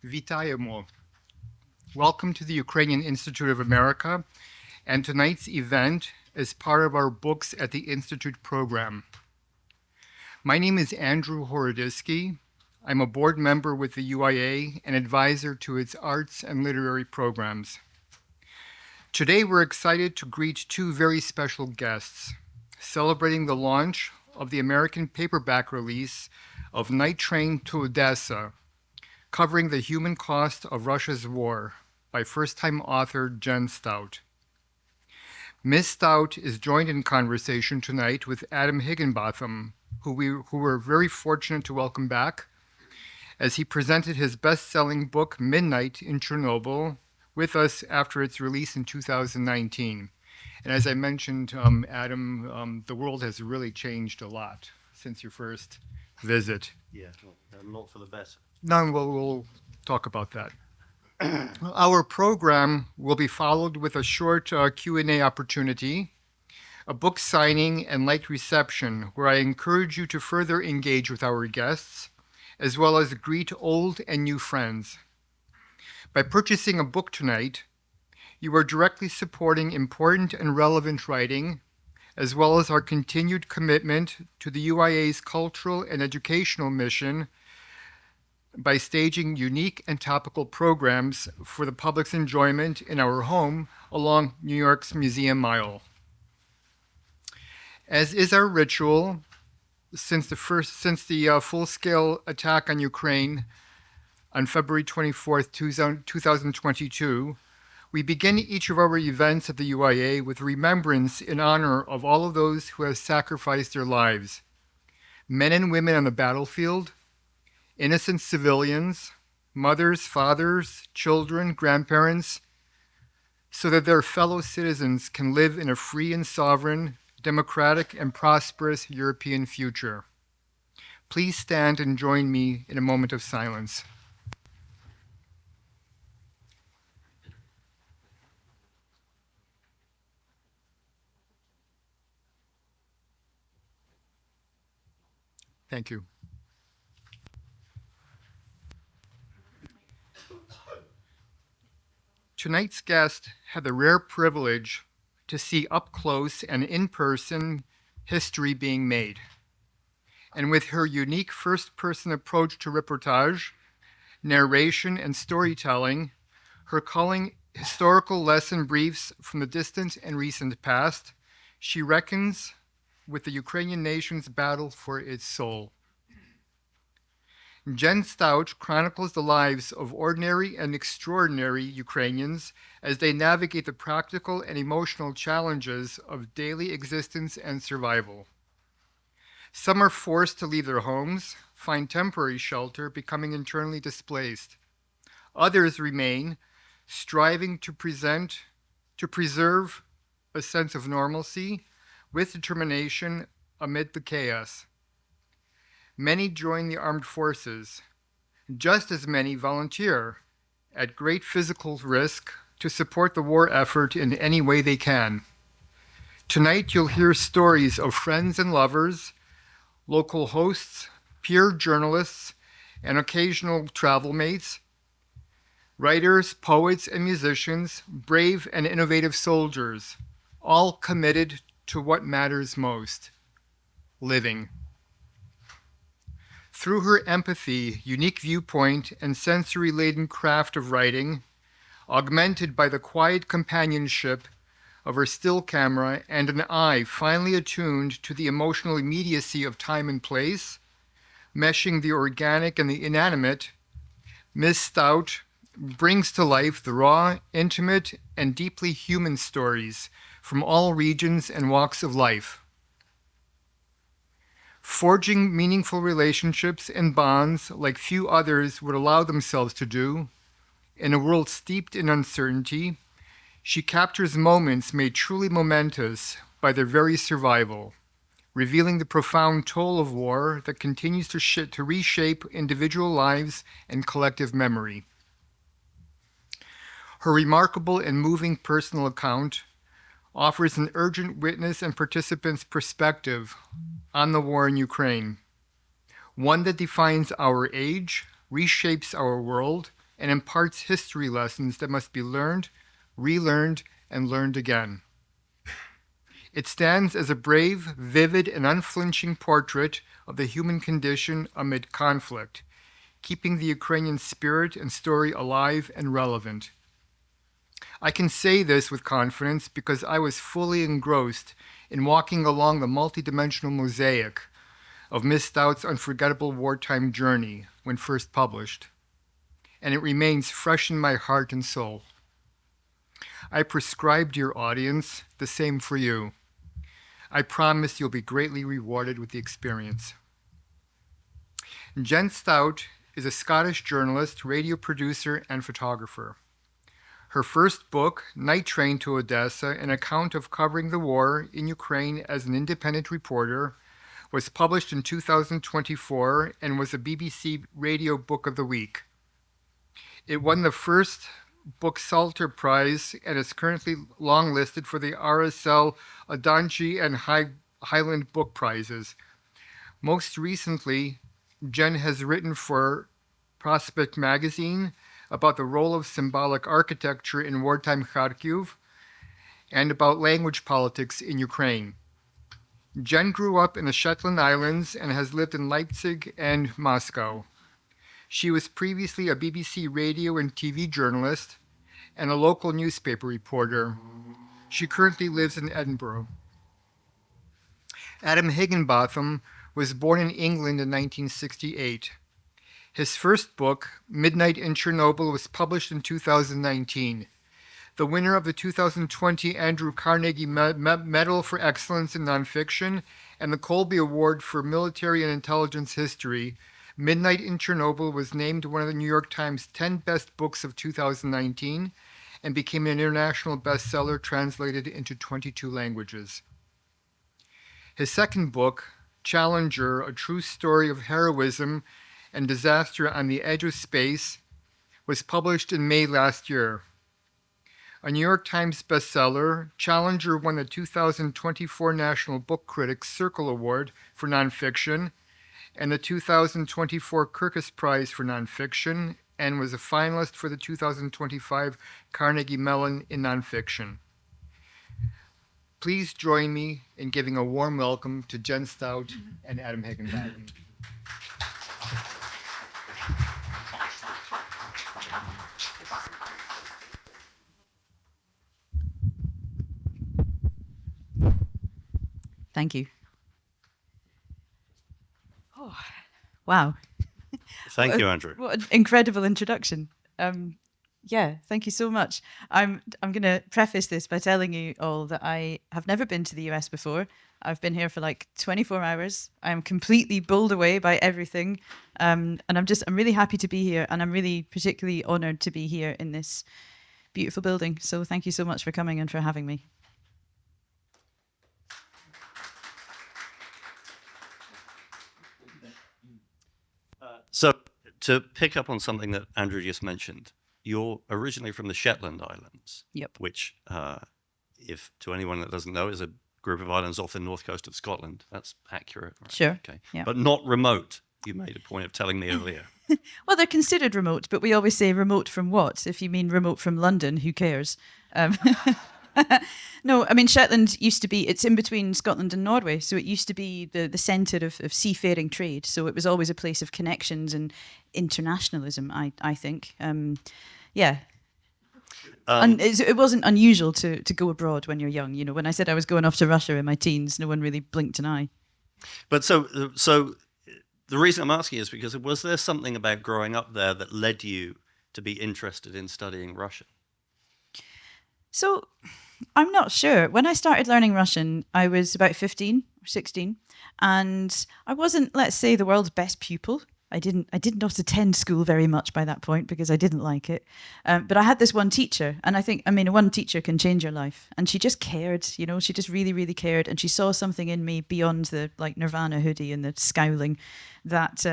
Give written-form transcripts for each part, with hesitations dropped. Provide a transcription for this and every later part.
Vitaємо. Welcome to the Ukrainian Institute of America and tonight's event is part of our Books at the Institute program. My name is Andrew Horodisky. I'm a board member with the UIA and advisor to its arts and literary programs. Today we're excited to greet two very special guests, celebrating the launch of the American paperback release of Night Train to Odesa, covering the human cost of Russia's war by first-time author Jen Stout. Ms. Stout is joined in conversation tonight with Adam Higginbotham, who we're very fortunate to welcome back, as he presented his best-selling book, Midnight in Chernobyl, with us after its release in 2019. And as I mentioned, Adam, the world has really changed a lot since your first visit. Yeah, not for the better. No, we'll talk about that. Our program will be followed with a short Q&A opportunity, a book signing and light reception where I encourage you to further engage with our guests, as well as greet old and new friends. By purchasing a book tonight, you are directly supporting important and relevant writing, as well as our continued commitment to the UIA's cultural and educational mission by staging unique and topical programs for the public's enjoyment in our home along New York's Museum Mile. As is our ritual, since the full-scale attack on Ukraine on February 24th, 2022, we begin each of our events at the UIA with remembrance in honor of all of those who have sacrificed their lives, men and women on the battlefield, innocent civilians, mothers, fathers, children, grandparents, so that their fellow citizens can live in a free and sovereign, democratic and prosperous European future. Please stand and join me in a moment of silence. Thank you. Tonight's guest had the rare privilege to see up close and in person history being made. And with her unique first-person approach to reportage, narration, and storytelling, her calling historical lesson briefs from the distant and recent past, she reckons with the Ukrainian nation's battle for its soul. Jen Stout chronicles the lives of ordinary and extraordinary Ukrainians as they navigate the practical and emotional challenges of daily existence and survival. Some are forced to leave their homes, find temporary shelter, becoming internally displaced. Others remain, striving to preserve a sense of normalcy with determination amid the chaos. Many join the armed forces. Just as many volunteer at great physical risk to support the war effort in any way they can. Tonight you'll hear stories of friends and lovers, local hosts, peer journalists, and occasional travel mates, writers, poets, and musicians, brave and innovative soldiers, all committed to what matters most, living. Through her empathy, unique viewpoint, and sensory-laden craft of writing, augmented by the quiet companionship of her still camera and an eye finely attuned to the emotional immediacy of time and place, meshing the organic and the inanimate, Ms. Stout brings to life the raw, intimate, and deeply human stories from all regions and walks of life. Forging meaningful relationships and bonds like few others would allow themselves to do, in a world steeped in uncertainty, she captures moments made truly momentous by their very survival, revealing the profound toll of war that continues to reshape individual lives and collective memory. Her remarkable and moving personal account offers an urgent witness and participant's perspective on the war in Ukraine, one that defines our age, reshapes our world, and imparts history lessons that must be learned, relearned, and learned again. It stands as a brave, vivid, and unflinching portrait of the human condition amid conflict, keeping the Ukrainian spirit and story alive and relevant. I can say this with confidence because I was fully engrossed in walking along the multidimensional mosaic of Miss Stout's unforgettable wartime journey when first published, and it remains fresh in my heart and soul. I prescribe, dear audience, the same for you. I promise you'll be greatly rewarded with the experience. Jen Stout is a Scottish journalist, radio producer, and photographer. Her first book, Night Train to Odesa, an account of covering the war in Ukraine as an independent reporter, was published in 2024 and was a BBC Radio Book of the Week. It won the first Book Salter Prize and is currently longlisted for the RSL Adanji and Highland Book Prizes. Most recently, Jen has written for Prospect Magazine about the role of symbolic architecture in wartime Kharkiv and about language politics in Ukraine. Jen grew up in the Shetland Islands and has lived in Leipzig and Moscow. She was previously a BBC radio and TV journalist and a local newspaper reporter. She currently lives in Edinburgh. Adam Higginbotham was born in England in 1968. His first book, Midnight in Chernobyl, was published in 2019. The winner of the 2020 Andrew Carnegie Medal for Excellence in Nonfiction and the Colby Award for Military and Intelligence History, Midnight in Chernobyl was named one of the New York Times 10 best books of 2019 and became an international bestseller translated into 22 languages. His second book, Challenger, A True Story of Heroism and Disaster on the Edge of Space, was published in May last year. A New York Times bestseller, Challenger won the 2024 National Book Critics Circle Award for Nonfiction and the 2024 Kirkus Prize for Nonfiction, and was a finalist for the 2025 Carnegie Mellon in Nonfiction. Please join me in giving a warm welcome to Jen Stout and Adam Higginbotham. Thank you. Oh, wow. Thank you, Andrew. What an incredible introduction. Thank you so much. I'm going to preface this by telling you all that I have never been to the US before. I've been here for like 24 hours. I'm completely bowled away by everything. And I'm really happy to be here. And I'm really particularly honored to be here in this beautiful building. So thank you so much for coming and for having me. So, to pick up on something that Andrew just mentioned, you're originally from the Shetland Islands. Yep. Which, if to anyone that doesn't know, is a group of islands off the north coast of Scotland. That's accurate, right? Sure. Okay. Yeah. But not remote. You made a point of telling me earlier. Well, they're considered remote, but we always say remote from what? If you mean remote from London, who cares? No, I mean, Shetland used to be, it's in between Scotland and Norway, so it used to be the centre of seafaring trade. So it was always a place of connections and internationalism, I think. It wasn't unusual to go abroad when you're young. You know, when I said I was going off to Russia in my teens, no one really blinked an eye. But so the reason I'm asking is because was there something about growing up there that led you to be interested in studying Russian? So I'm not sure. When I started learning Russian, I was about 15 or 16, and I wasn't, let's say, the world's best pupil. I did not attend school very much by that point because I didn't like it. But I had this one teacher, and one teacher can change your life. And she just cared, you know, she just really, really cared. And she saw something in me beyond the like Nirvana hoodie and the scowling that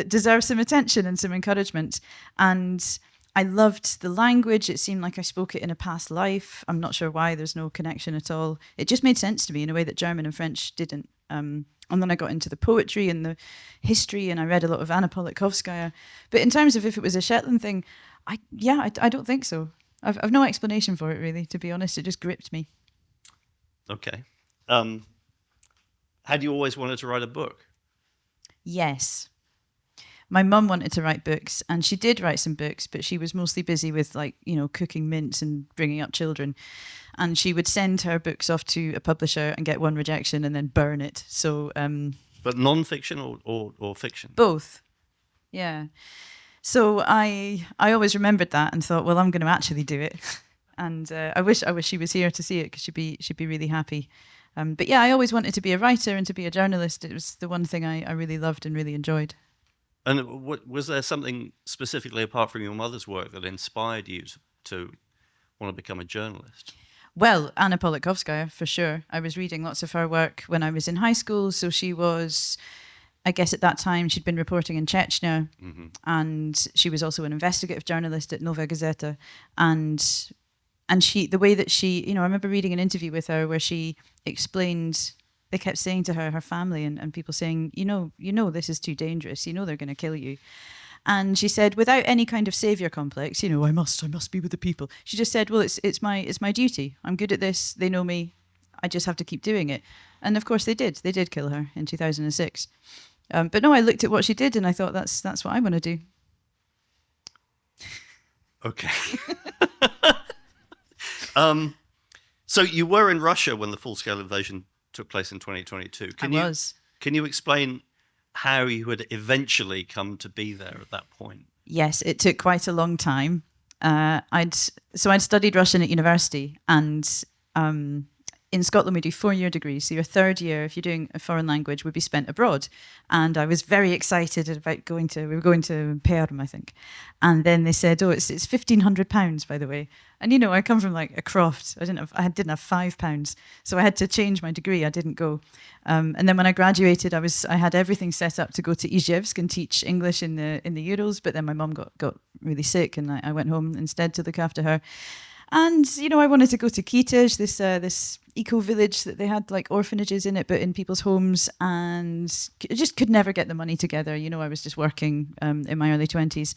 deserved some attention and some encouragement. And I loved the language. It seemed like I spoke it in a past life. I'm not sure why. There's no connection at all. It just made sense to me in a way that German and French didn't. And then I got into the poetry and the history, and I read a lot of Anna Politkovskaya. But in terms of if it was a Shetland thing, I don't think so. I've no explanation for it, really, to be honest. It just gripped me. Okay. Had you always wanted to write a book? Yes. My mum wanted to write books, and she did write some books, but she was mostly busy with, like, cooking mince and bringing up children. And she would send her books off to a publisher and get one rejection and then burn it. So But non-fiction or fiction? both. Yeah. So I always remembered that and thought, well, I'm going to actually do it. And I wish she was here to see it, because she'd be really happy. But yeah, I always wanted to be a writer and to be a journalist. It was the one thing I really loved and really enjoyed. And was there something specifically apart from your mother's work that inspired you to want to become a journalist? Well, Anna Politkovskaya, for sure. I was reading lots of her work when I was in high school. So she was, I guess at that time, she'd been reporting in Chechnya. Mm-hmm. And she was also an investigative journalist at Novaya Gazeta. And the way that she, I remember reading an interview with her where she explained, they kept saying to her family and people saying, this is too dangerous. They're going to kill you. And she said, without any kind of savior complex, I must be with the people. She just said, well, it's my duty. I'm good at this. They know me. I just have to keep doing it. And of course they did. They did kill her in 2006. But no, I looked at what she did and I thought, that's what I want to do. Okay. So you were in Russia when the full-scale invasion took place in 2022. Can you explain how you had eventually come to be there at that point? Yes, it took quite a long time. I'd studied Russian at university, and in Scotland we do 4-year degrees. So your third year, if you're doing a foreign language, would be spent abroad. And I was very excited about we were going to Perm, I think. And then they said, oh, it's £1,500, by the way. And I come from like a croft. I didn't have £5, so I had to change my degree. I didn't go. And then when I graduated, I had everything set up to go to Izhevsk and teach English in the Urals. But then my mum got really sick, and I went home instead to look after her. And I wanted to go to Kitezh, this eco village that they had like orphanages in it, but in people's homes, and just could never get the money together. I was just working in my early 20s.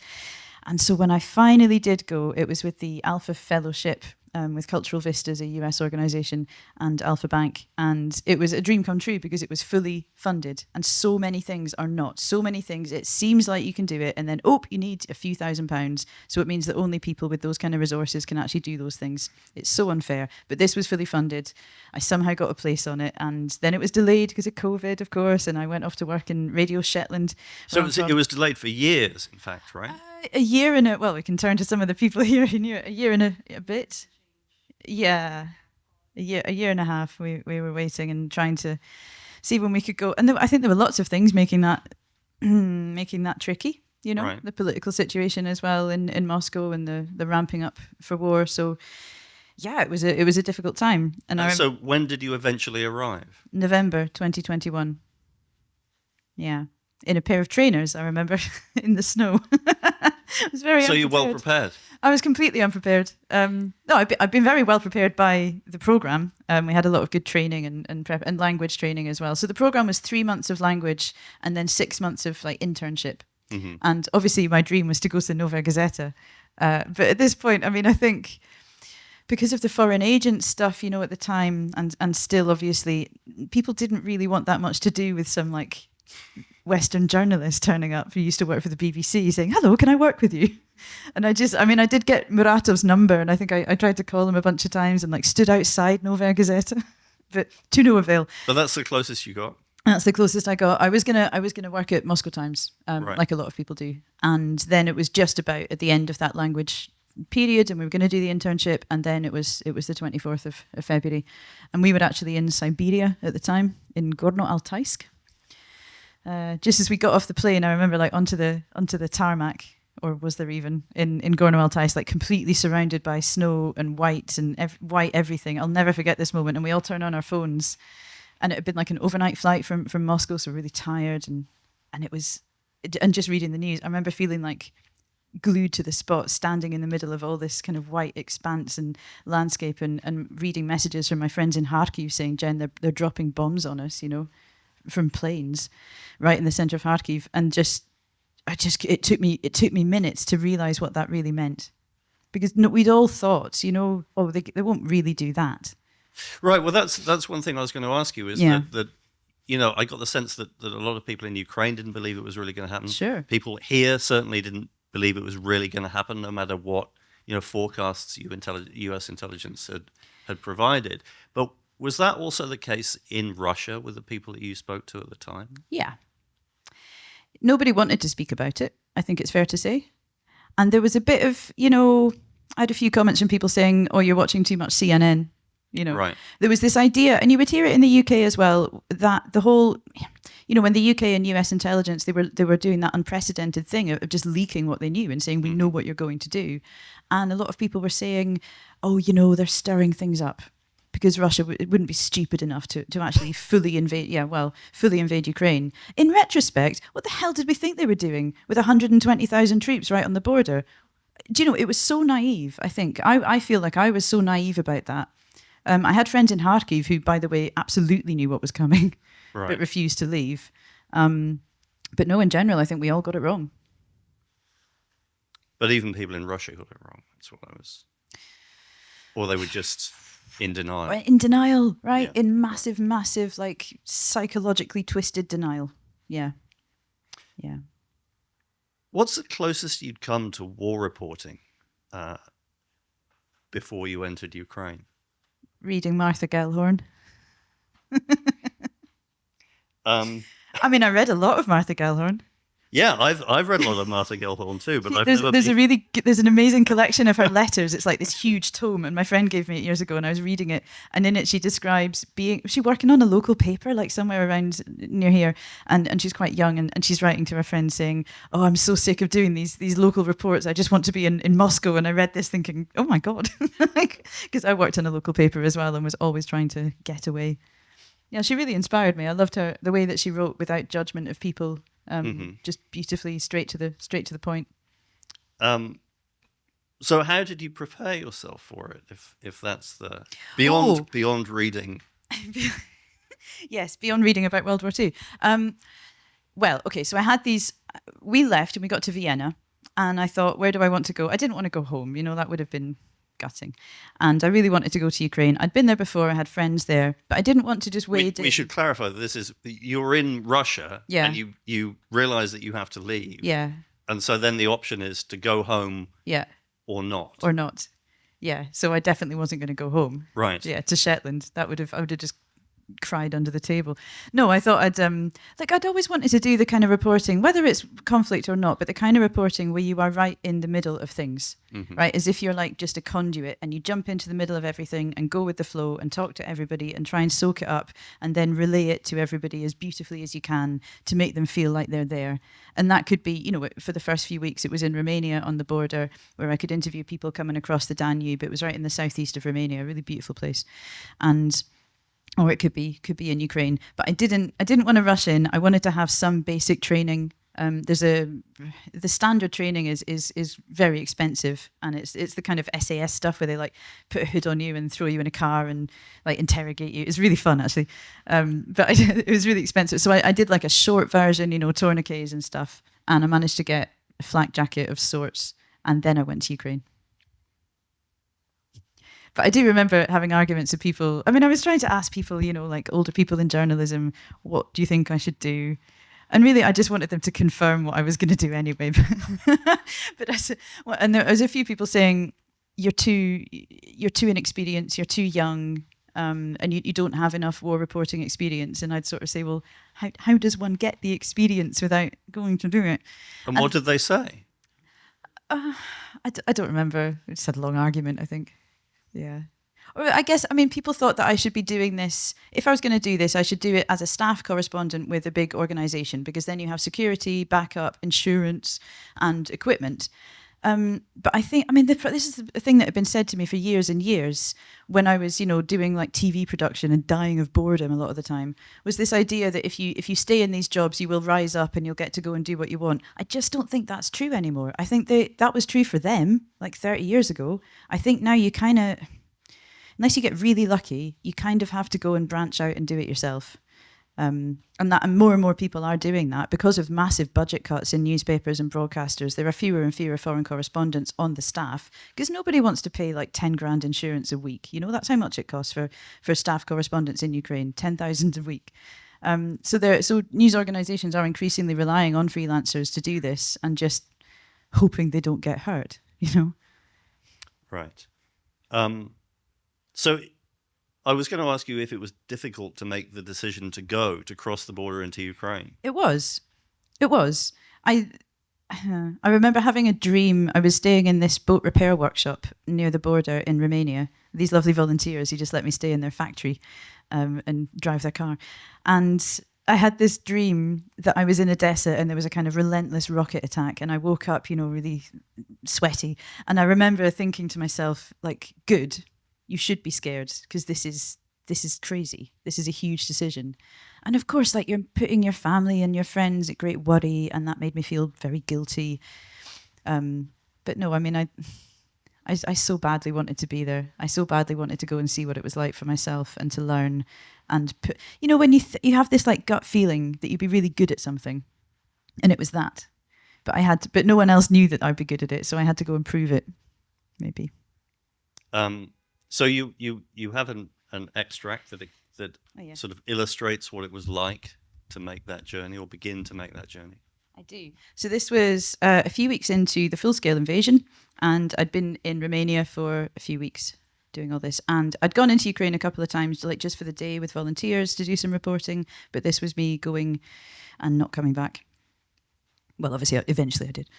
And so when I finally did go, it was with the Alpha Fellowship, with Cultural Vistas, a US organization, and Alpha Bank. And it was a dream come true because it was fully funded. And so many things are not. So many things, it seems like you can do it, and then, you need a few £1,000s. So it means that only people with those kind of resources can actually do those things. It's so unfair. But this was fully funded. I somehow got a place on it. And then it was delayed because of COVID, of course. And I went off to work in Radio Shetland. So it was delayed for years, in fact, right? A year and we can turn to some of the people here who knew it. A year and a bit. Yeah, a year and a half. We were waiting and trying to see when we could go. And I think there were lots of things making that tricky. Right. The political situation as well in Moscow, and the ramping up for war. So yeah, it was a difficult time. And so when did you eventually arrive? November 2021. Yeah, in a pair of trainers. I remember in the snow. I was very. So you're well prepared. I was completely unprepared. No, I've been very well prepared by the program. We had a lot of good training and prep and language training as well. So the program was 3 months of language and then 6 months of like internship. Mm-hmm. And obviously my dream was to go to Novaya Gazeta. But at this point, I think because of the foreign agent stuff, at the time, and still obviously, people didn't really want that much to do with some like Western journalist turning up who used to work for the BBC saying, hello, can I work with you? And I did get Muratov's number, and I think I tried to call him a bunch of times and like stood outside Novaya Gazeta, but to no avail. But that's the closest you got? That's the closest I got. I was gonna work at Moscow Times, right. Like a lot of people do. And then it was just about at the end of that language period, and we were going to do the internship, and then it was the 24th of February. And we were actually in Siberia at the time, in Gorno-Altaysk. Just as we got off the plane, I remember like onto the tarmac, or was there even, in Gorno-Altaysk, like completely surrounded by snow and white and white everything. I'll never forget this moment. And we all turn on our phones, and it had been like an overnight flight from Moscow, so really tired, and just reading the news, I remember feeling like glued to the spot, standing in the middle of all this kind of white expanse and landscape, and reading messages from my friends in Kharkiv saying, Jen, they're dropping bombs on us, from planes right in the center of Kharkiv, and just it took me minutes to realize what that really meant, because we'd all thought, oh, they won't really do that. Right. Well, that's one thing I was going to ask you is that I got the sense that a lot of people in Ukraine didn't believe it was really going to happen. Sure. People here certainly didn't believe it was really going to happen, no matter what forecasts U.S. intelligence had provided. But was that also the case in Russia with the people that you spoke to at the time? Yeah. Nobody wanted to speak about it, I think it's fair to say. And there was a bit of, I had a few comments from people saying, oh, you're watching too much CNN. Right. There was this idea, and you would hear it in the UK as well, that the whole, when the UK and US intelligence, they were doing that unprecedented thing of just leaking what they knew and saying, we know what you're going to do. And a lot of people were saying, oh, they're stirring things up, because Russia wouldn't be stupid enough to actually fully invade Ukraine. In retrospect, what the hell did we think they were doing with 120,000 troops right on the border? Do you know, it was so naive, I think. I feel like I was so naive about that. I had friends in Kharkiv who, by the way, absolutely knew what was coming, right, but refused to leave. But no, in general, I think we all got it wrong. But even people in Russia got it wrong. That's what I was... Or they were just in denial. In denial, right? Yeah. In massive, massive, psychologically twisted denial. Yeah. Yeah. What's the closest you'd come to war reporting before you entered Ukraine? Reading Martha Gellhorn. I mean, I read a lot of Martha Gellhorn. Yeah, I've read a lot of Martha Gellhorn too, but there's an amazing collection of her letters. It's like this huge tome, and my friend gave me it years ago, and I was reading it, and in it she describes she working on a local paper, like somewhere around near here, and she's quite young, and she's writing to her friend saying, oh, I'm so sick of doing these local reports. I just want to be in Moscow. And I read this thinking, oh my God, because I worked on a local paper as well and was always trying to get away. Yeah, she really inspired me. I loved the way that she wrote without judgment of people. Just beautifully straight to the point. So how did you prepare yourself for it? If that's the beyond reading. Yes, beyond reading about World War II. Well, okay, so I had these. We left and we got to Vienna, and I thought, where do I want to go? I didn't want to go home. That would have been gutting. And I really wanted to go to Ukraine. I'd been there before. I had friends there, but I didn't want to just wade in. We should clarify that you're in Russia, yeah, and you realize that you have to leave. Yeah. And so then the option is to go home, yeah, or not. Or not. Yeah. So I definitely wasn't going to go home. Right. Yeah, to Shetland. I would have just cried under the table. No, I thought I'd always wanted to do the kind of reporting, whether it's conflict or not, but the kind of reporting where you are right in the middle of things, right? As if you're like just a conduit and you jump into the middle of everything and go with the flow and talk to everybody and try and soak it up and then relay it to everybody as beautifully as you can to make them feel like they're there. And that could be, for the first few weeks, it was in Romania on the border where I could interview people coming across the Danube. It was right in the southeast of Romania, a really beautiful place. Or it could be in Ukraine, but I didn't want to rush in. I wanted to have some basic training. The standard training is very expensive, and it's the kind of SAS stuff where they put a hood on you and throw you in a car and interrogate you. It's really fun actually, but it was really expensive. So I did a short version, tourniquets and stuff, and I managed to get a flak jacket of sorts, and then I went to Ukraine. But I do remember having arguments with people. I mean, I was trying to ask people, older people in journalism, what do you think I should do? And really, I just wanted them to confirm what I was going to do anyway. And there was a few people saying, you're too inexperienced, you're too young, and you don't have enough war reporting experience. And I'd sort of say, well, how does one get the experience without going to do it? And what did they say? I don't remember. We just had a long argument, I think. Yeah. Or I guess, people thought that I should be doing this. If I was going to do this, I should do it as a staff correspondent with a big organization, because then you have security, backup, insurance, and equipment. But I think, this is a thing that had been said to me for years and years when I was, doing TV production and dying of boredom a lot of the time, was this idea that if you stay in these jobs, you will rise up and you'll get to go and do what you want. I just don't think that's true anymore. I think that was true for them 30 years ago. I think now you kind of, unless you get really lucky, you kind of have to go and branch out and do it yourself. And more and more people are doing that because of massive budget cuts in newspapers and broadcasters. There are fewer and fewer foreign correspondents on the staff because nobody wants to pay like 10 grand insurance a week. You know, that's how much it costs for staff correspondents in Ukraine, 10,000 a week. So news organizations are increasingly relying on freelancers to do this and just hoping they don't get hurt, you know? Right. So I was going to ask you if it was difficult to make the decision to cross the border into Ukraine. It was. I remember having a dream. I was staying in this boat repair workshop near the border in Romania. These lovely volunteers who just let me stay in their factory and drive their car. And I had this dream that I was in Odesa and there was a kind of relentless rocket attack. And I woke up, you know, really sweaty. And I remember thinking to myself, like, good, you should be scared because this is crazy. This is a huge decision. And of course, like, you're putting your family and your friends at great worry, and that made me feel very guilty. But no, I mean, I so badly wanted to be there. I so badly wanted to go and see what it was like for myself and to learn and put, you know, when you have this like gut feeling that you'd be really good at something, and it was that. But no one else knew that I'd be good at it, so I had to go and prove it. Maybe. So you have an extract that Oh, yeah. sort of illustrates what it was like to make that journey or begin to make that journey. I do. So this was a few weeks into the full-scale invasion, and I'd been in Romania for a few weeks doing all this. And I'd gone into Ukraine a couple of times, like just for the day with volunteers to do some reporting. But this was me going and not coming back. Well, obviously, eventually I did.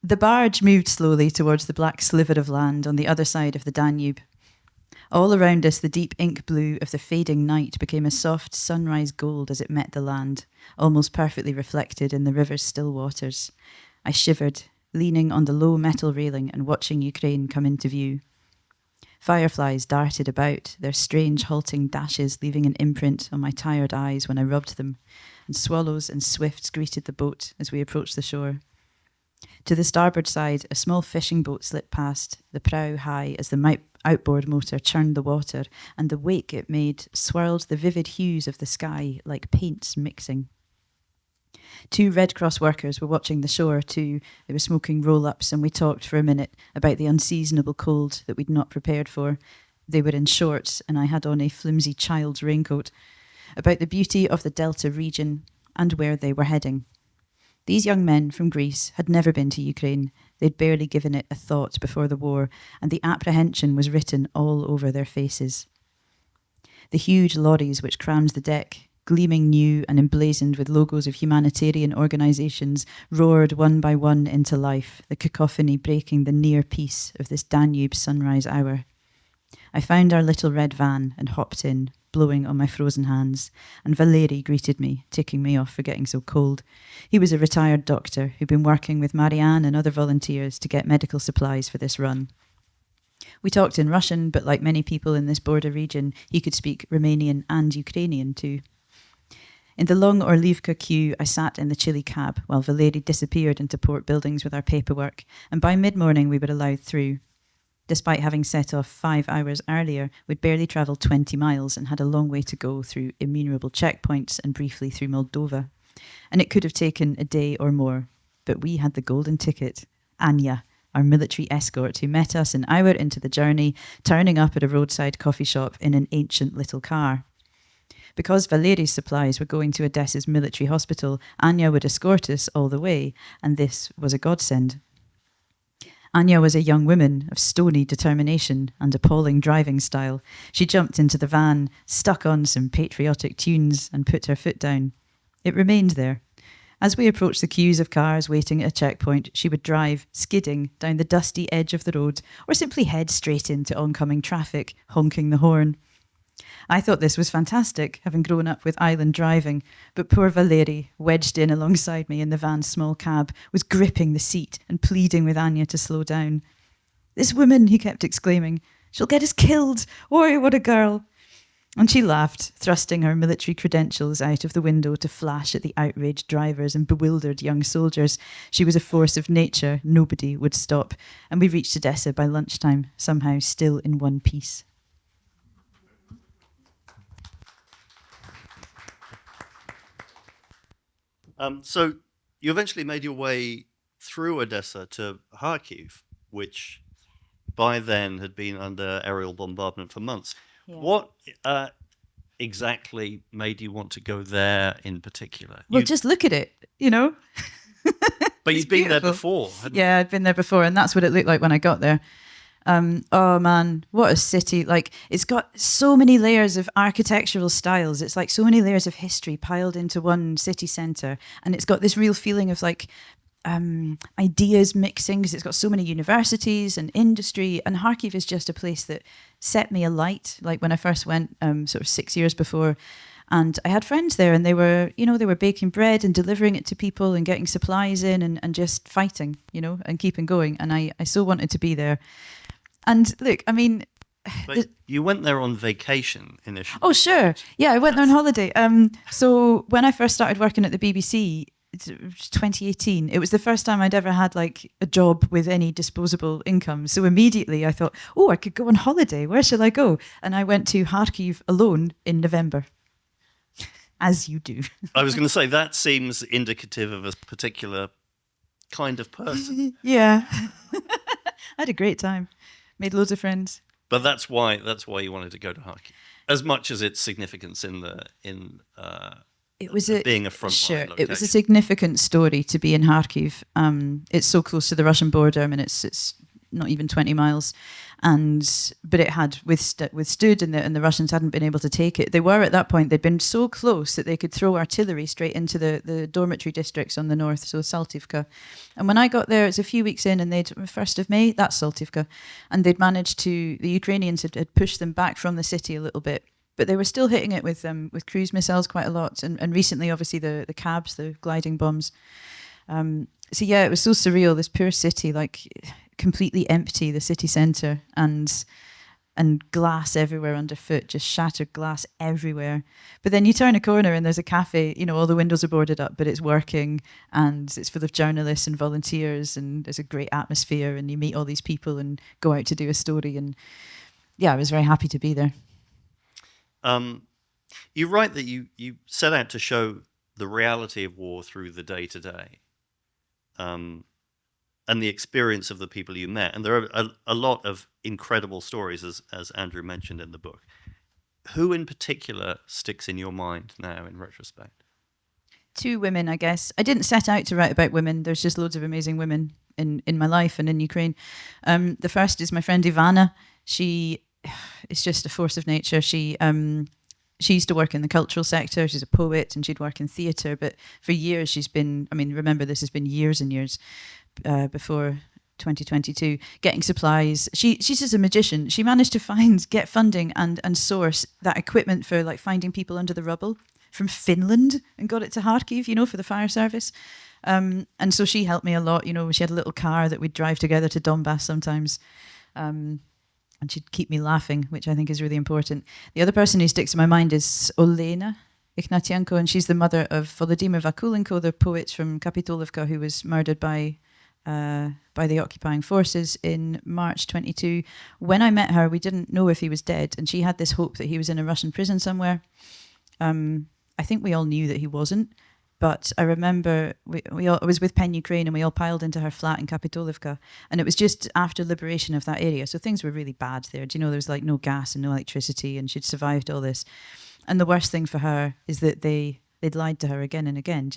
The barge moved slowly towards the black sliver of land on the other side of the Danube. All around us, the deep ink blue of the fading night became a soft sunrise gold as it met the land, almost perfectly reflected in the river's still waters. I shivered, leaning on the low metal railing and watching Ukraine come into view. Fireflies darted about, their strange halting dashes leaving an imprint on my tired eyes when I rubbed them, and swallows and swifts greeted the boat as we approached the shore. To the starboard side, a small fishing boat slipped past, the prow high as the outboard motor churned the water, and the wake it made swirled the vivid hues of the sky like paints mixing. 2 Red Cross workers were watching the shore too. They were smoking roll-ups, and we talked for a minute about the unseasonable cold that we'd not prepared for. They were in shorts, and I had on a flimsy child's raincoat. About the beauty of the Delta region and where they were heading. These young men from Greece had never been to Ukraine. They'd barely given it a thought before the war, and the apprehension was written all over their faces. The huge lorries which crammed the deck, gleaming new and emblazoned with logos of humanitarian organisations, roared one by one into life, the cacophony breaking the near peace of this Danube sunrise hour. I found our little red van and hopped in, blowing on my frozen hands, and Valeri greeted me, ticking me off for getting so cold. He was a retired doctor who'd been working with Marianne and other volunteers to get medical supplies for this run. We talked in Russian, but like many people in this border region, he could speak Romanian and Ukrainian too. In the long Orlivka queue, I sat in the chilly cab while Valeri disappeared into port buildings with our paperwork, and by mid-morning we were allowed through. Despite having set off 5 hours earlier, we'd barely travelled 20 miles and had a long way to go through innumerable checkpoints and briefly through Moldova. And it could have taken a day or more, but we had the golden ticket. Anya, our military escort, who met us an hour into the journey, turning up at a roadside coffee shop in an ancient little car. Because Valeri's supplies were going to Odessa's military hospital, Anya would escort us all the way, and this was a godsend. Anya was a young woman of stony determination and appalling driving style. She jumped into the van, stuck on some patriotic tunes, and put her foot down. It remained there. As we approached the queues of cars waiting at a checkpoint, she would drive, skidding, down the dusty edge of the road, or simply head straight into oncoming traffic, honking the horn. I thought this was fantastic, having grown up with island driving, but poor Valeri, wedged in alongside me in the van's small cab, was gripping the seat and pleading with Anya to slow down. "This woman," he kept exclaiming, "she'll get us killed! Oi, what a girl!" And she laughed, thrusting her military credentials out of the window to flash at the outraged drivers and bewildered young soldiers. She was a force of nature, nobody would stop, and we reached Odessa by lunchtime, somehow still in one piece. So you eventually made your way through Odessa to Kharkiv, which by then had been under aerial bombardment for months. Yeah. What exactly made you want to go there in particular? Well, just look at it, you know. But It's you'd been there beautiful. before, hadn't you? Yeah, I'd been there before, and that's what it looked like when I got there. Oh man, what a city. Like, it's got so many layers of architectural styles. It's like so many layers of history piled into one city centre. And it's got this real feeling of like ideas mixing, because it's got so many universities and industry. And Kharkiv is just a place that set me alight. Like when I first went sort of 6 years before, and I had friends there, and they were baking bread and delivering it to people and getting supplies in, and just fighting, and keeping going. And I so wanted to be there. And look, I mean, But you went there on vacation initially. oh sure, yeah, I went there on holiday. So when I first started working at the BBC, it's 2018, it was the first time I'd ever had like a job with any disposable income. So immediately I thought, oh, I could go on holiday. Where shall I go? And I went to Kharkiv alone in November. As you do. I was going to say that seems indicative of a particular kind of person. Yeah. I had a great time. Made loads of friends. But that's why you wanted to go to Kharkiv, as much as its significance in It was being a frontline location. It was a significant story to be in Kharkiv. It's so close to the Russian border. I mean, it's not even 20 miles, but it had withstood, and the Russians hadn't been able to take it. They were at that point. They'd been so close that they could throw artillery straight into the dormitory districts on the north, so Saltivka. And when I got there, it's a few weeks in, and 1st of May, that's Saltivka, and they'd managed to. The Ukrainians had pushed them back from the city a little bit. But they were still hitting it with cruise missiles quite a lot, and recently, obviously, the cabs, the gliding bombs. So yeah, it was so surreal. This poor city, like completely empty, the city centre, and glass everywhere underfoot, just shattered glass everywhere. But then you turn a corner and there's a cafe. All the windows are boarded up, but it's working, and it's full of journalists and volunteers, and there's a great atmosphere, and you meet all these people and go out to do a story. And yeah, I was very happy to be there. You write that you set out to show the reality of war through the day-to-day, and the experience of the people you met. And there are a lot of incredible stories, as Andrew mentioned in the book. Who in particular sticks in your mind now in retrospect? 2 women, I guess. I didn't set out to write about women. There's just loads of amazing women in my life and in Ukraine. The first is my friend Ivana. She is just a force of nature. She used to work in the cultural sector. She's a poet, and she'd work in theatre. But for years she's been, remember, this has been years and years before 2022, getting supplies. She's just a magician. She managed to get funding and source that equipment for like finding people under the rubble from Finland, and got it to Kharkiv, for the fire service. And so she helped me a lot. She had a little car that we'd drive together to Donbass sometimes. And she'd keep me laughing, which I think is really important. The other person who sticks in my mind is Olena Ignatienko, and she's the mother of Volodymyr Vakulenko, the poet from Kapitolivka, who was murdered by the occupying forces in March 22. When I met her, we didn't know if he was dead, and she had this hope that he was in a Russian prison somewhere. I think we all knew that he wasn't, but I remember I was with Pen Ukraine, and we all piled into her flat in Kapitolivka, and it was just after liberation of that area, so things were really bad there. There was like no gas and no electricity, and she'd survived all this. And the worst thing for her is that they'd lied to her again and again.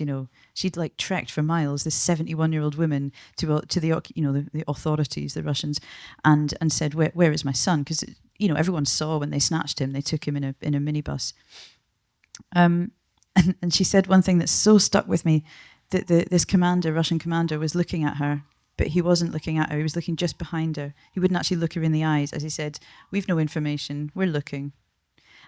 She'd like trekked for miles, this 71-year-old woman, to the authorities, the Russians, and said, where is my son? Because everyone saw when they snatched him. They took him in a minibus. And she said one thing that's so stuck with me, that this Russian commander, was looking at her, but he wasn't looking at her. He was looking just behind her. He wouldn't actually look her in the eyes, as he said, "We've no information. We're looking."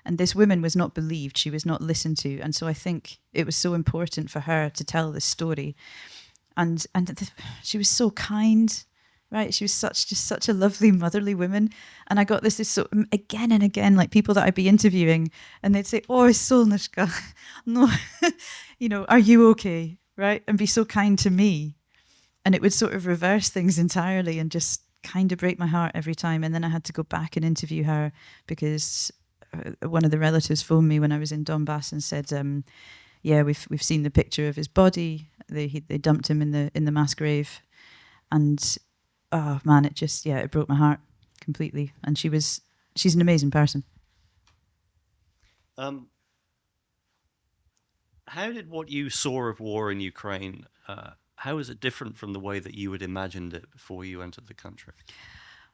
And this woman was not believed. She was not listened to. And so I think it was so important for her to tell this story. And she was so kind, right? She was such a lovely, motherly woman. And I got this so again and again, like people that I'd be interviewing, and they'd say, "Oh, Solnishka, no, are you okay?" Right? And be so kind to me. And it would sort of reverse things entirely and just kind of break my heart every time. And then I had to go back and interview her because one of the relatives phoned me when I was in Donbass and said, yeah, we've seen the picture of his body. They dumped him in the mass grave, and oh man, it broke my heart completely. And she's an amazing person. Um, how did what you saw of war in Ukraine? How is it different from the way that you had imagined it before you entered the country?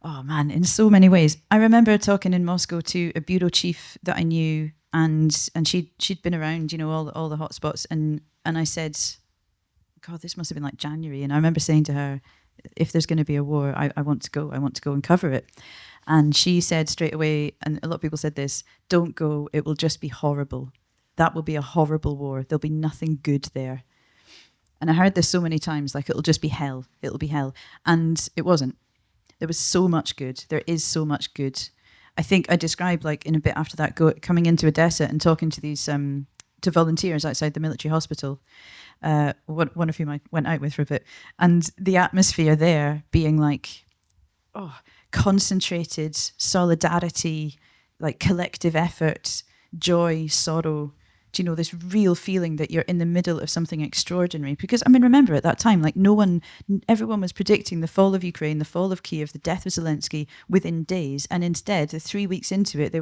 Oh man, in so many ways. I remember talking in Moscow to a bureau chief that I knew, and she'd been around, all the hotspots, and I said, God, this must have been like January, and I remember saying to her, if there's going to be a war, I want to go. I want to go and cover it. And she said straight away, and a lot of people said this, don't go. It will just be horrible. That will be a horrible war. There'll be nothing good there. And I heard this so many times, like it'll just be hell. It'll be hell. And it wasn't. There was so much good. There is so much good. I think I described, like in a bit after that, coming into Odessa and talking to these to volunteers outside the military hospital. One of whom I went out with for a bit, and the atmosphere there being like, concentrated solidarity, like collective effort, joy, sorrow. Do you know, this real feeling that you're in the middle of something extraordinary? Because I mean, remember at that time, like everyone was predicting the fall of Ukraine, the fall of Kiev, the death of Zelensky within days, and instead, 3 weeks into it, they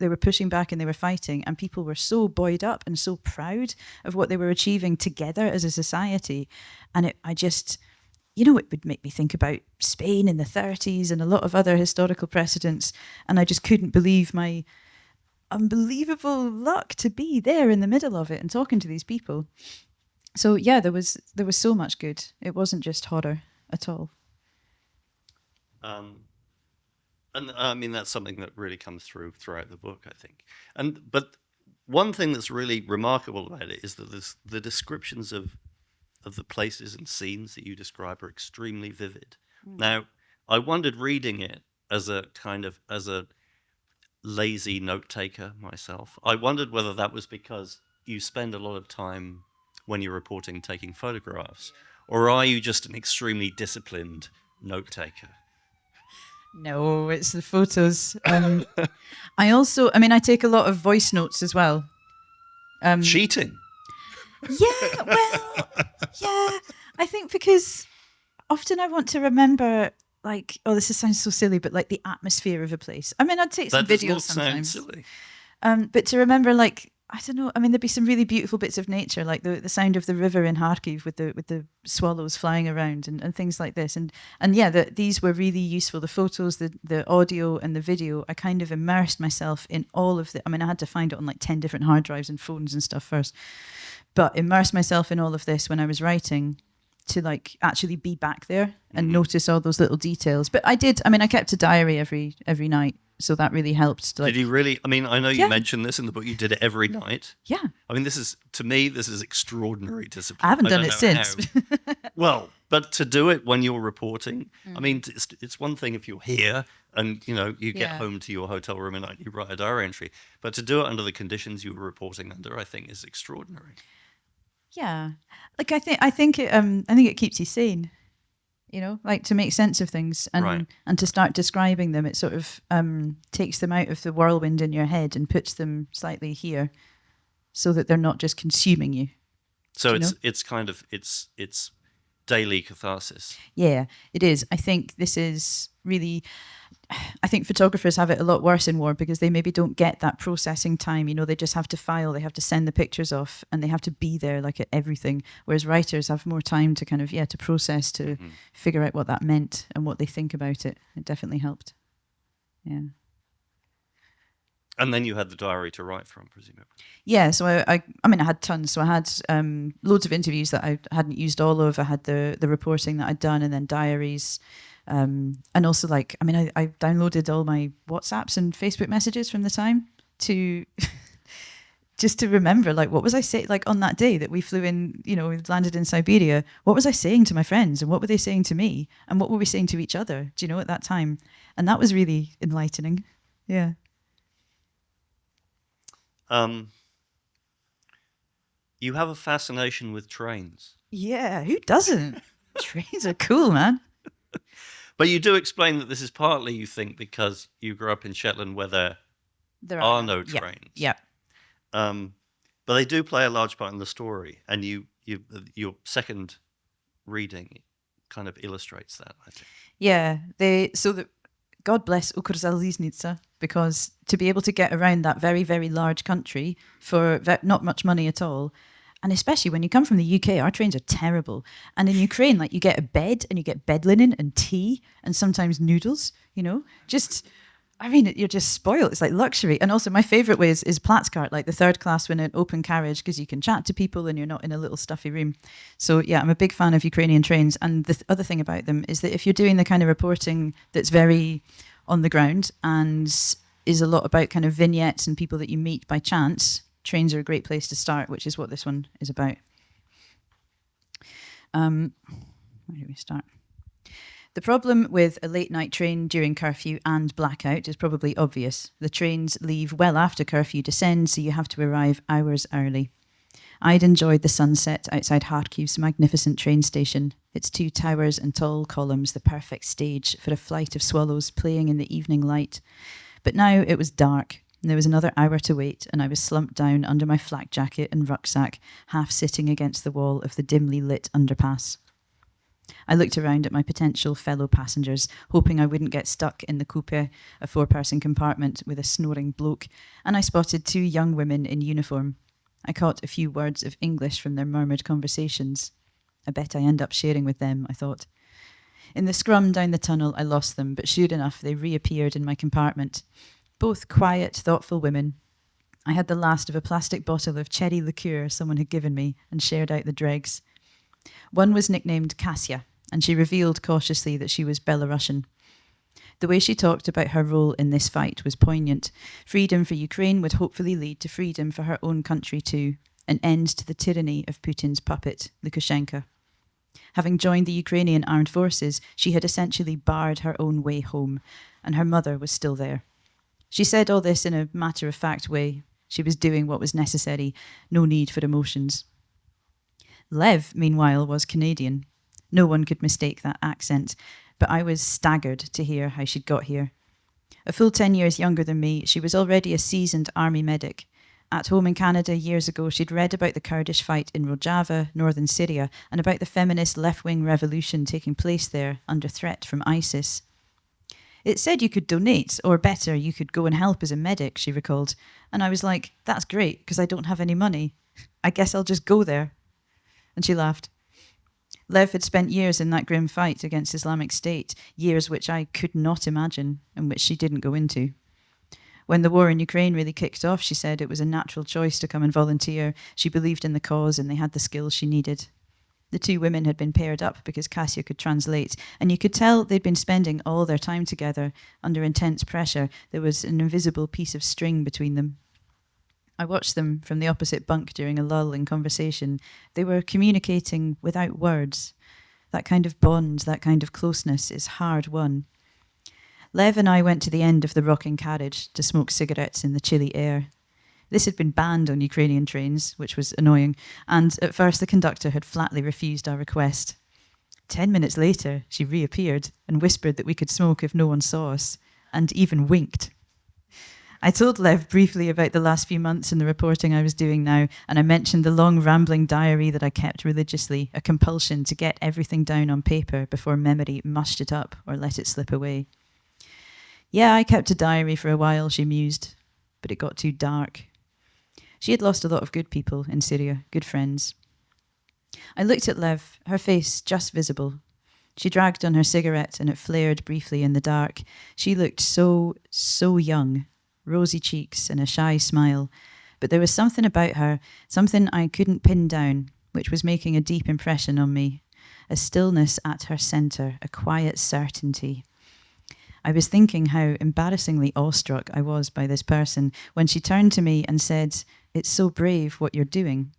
were pushing back and they were fighting, and people were so buoyed up and so proud of what they were achieving together as a society, and it would make me think about Spain in the 30s and a lot of other historical precedents, and I just couldn't believe my unbelievable luck to be there in the middle of it and talking to these people. So yeah, there was so much good. It wasn't just horror at all. And I mean that's something that really comes throughout the book, I think. But one thing that's really remarkable about it is that the descriptions of the places and scenes that you describe are extremely vivid. Now, I wondered reading it as a lazy note taker myself. I wondered whether that was because you spend a lot of time when you're reporting taking photographs, or are you just an extremely disciplined note taker? No, it's the photos. I take a lot of voice notes as well. Cheating. Yeah, well, yeah. I think because often I want to remember, like, this sounds so silly, but like the atmosphere of a place. I mean, I'd take some videos sometimes. Sound silly. But to remember, like, I don't know. I mean, there'd be some really beautiful bits of nature, like the sound of the river in Kharkiv with the swallows flying around and things like this. And yeah, these were really useful. The photos, the audio, and the video. I kind of immersed myself in all of the. I mean, I had to find it on like 10 different hard drives and phones and stuff first, but immerse myself in all of this when I was writing, to like actually be back there and notice all those little details. But I did. I mean, I kept a diary every night, so that really helped. Did you really? I mean, I know you mentioned this in the book. You did it every night. Yeah. I mean, this is extraordinary discipline. I haven't done it since. Well, but to do it when you're reporting, I mean, it's one thing if you're here and you get home to your hotel room and you write a diary entry, but to do it under the conditions you were reporting under, I think, is extraordinary. Yeah, like I think it keeps you sane, like to make sense of things and to start describing them. It sort of takes them out of the whirlwind in your head and puts them slightly here, so that they're not just consuming you. So it's kind of it's daily catharsis. Yeah, it is. I think this is really. I think photographers have it a lot worse in war because they maybe don't get that processing time. They just have to file, they have to send the pictures off, and they have to be there like at everything. Whereas writers have more time to kind of, to process, to figure out what that meant and what they think about it. It definitely helped. Yeah. And then you had the diary to write from, presumably. Yeah, so I had tons. So I had loads of interviews that I hadn't used all of. I had the reporting that I'd done, and then diaries. And also I downloaded all my WhatsApps and Facebook messages from the time to just to remember, like, what was I saying, like on that day that we flew in, we landed in Siberia, what was I saying to my friends and what were they saying to me and what were we saying to each other, at that time? And that was really enlightening. Yeah. You have a fascination with trains. Yeah, who doesn't? Trains are cool, man. But you do explain that this is partly, you think, because you grew up in Shetland where there are no trains. Yeah. But they do play a large part in the story, and your second reading kind of illustrates that, I think. Yeah, God bless Ukrzalyznica, because to be able to get around that very, very large country for not much money at all, and especially when you come from the UK, our trains are terrible. And in Ukraine, like, you get a bed and you get bed linen and tea and sometimes noodles, you're just spoiled. It's like luxury. And also my favourite way is Platzkart, like the third class in an open carriage, because you can chat to people and you're not in a little stuffy room. So yeah, I'm a big fan of Ukrainian trains. And the other thing about them is that if you're doing the kind of reporting that's very on the ground and is a lot about kind of vignettes and people that you meet by chance, trains are a great place to start, which is what this one is about. Where do we start? The problem with a late night train during curfew and blackout is probably obvious. The trains leave well after curfew descends, so you have to arrive hours early. I'd enjoyed the sunset outside Kharkiv's magnificent train station, its 2 towers and tall columns, the perfect stage for a flight of swallows playing in the evening light. But now it was dark, and there was another hour to wait, and I was slumped down under my flak jacket and rucksack, half sitting against the wall of the dimly lit underpass. I looked around at my potential fellow passengers, hoping I wouldn't get stuck in the coupe, a 4-person compartment with a snoring bloke, and I spotted 2 young women in uniform. I caught a few words of English from their murmured conversations. I bet I end up sharing with them, I thought. In the scrum down the tunnel, I lost them, but sure enough, they reappeared in my compartment. Both quiet, thoughtful women. I had the last of a plastic bottle of cherry liqueur someone had given me and shared out the dregs. One was nicknamed Kasia, and she revealed cautiously that she was Belarusian. The way she talked about her role in this fight was poignant. Freedom for Ukraine would hopefully lead to freedom for her own country too, an end to the tyranny of Putin's puppet, Lukashenko. Having joined the Ukrainian armed forces, she had essentially barred her own way home, and her mother was still there. She said all this in a matter-of-fact way. She was doing what was necessary, no need for emotions. Lev, meanwhile, was Canadian. No one could mistake that accent, but I was staggered to hear how she'd got here. A full 10 years younger than me, she was already a seasoned army medic. At home in Canada years ago, she'd read about the Kurdish fight in Rojava, northern Syria, and about the feminist left-wing revolution taking place there under threat from ISIS. It said you could donate, or better, you could go and help as a medic, she recalled. And I was like, that's great, because I don't have any money. I guess I'll just go there. And she laughed. Lev had spent years in that grim fight against Islamic State, years which I could not imagine and which she didn't go into. When the war in Ukraine really kicked off, she said it was a natural choice to come and volunteer. She believed in the cause and they had the skills she needed. The 2 women had been paired up because Kasia could translate, and you could tell they'd been spending all their time together under intense pressure. There was an invisible piece of string between them. I watched them from the opposite bunk during a lull in conversation. They were communicating without words. That kind of bond, that kind of closeness is hard won. Lev and I went to the end of the rocking carriage to smoke cigarettes in the chilly air. This had been banned on Ukrainian trains, which was annoying, and at first the conductor had flatly refused our request. 10 minutes later, she reappeared and whispered that we could smoke if no one saw us, and even winked. I told Lev briefly about the last few months and the reporting I was doing now, and I mentioned the long rambling diary that I kept religiously, a compulsion to get everything down on paper before memory mushed it up or let it slip away. Yeah, I kept a diary for a while, she mused, but it got too dark. She had lost a lot of good people in Syria, good friends. I looked at Lev, her face just visible. She dragged on her cigarette and it flared briefly in the dark. She looked so young. Rosy cheeks and a shy smile, but there was something about her, something I couldn't pin down, which was making a deep impression on me. A stillness at her centre, a quiet certainty. I was thinking how embarrassingly awestruck I was by this person when she turned to me and said, "It's so brave what you're doing."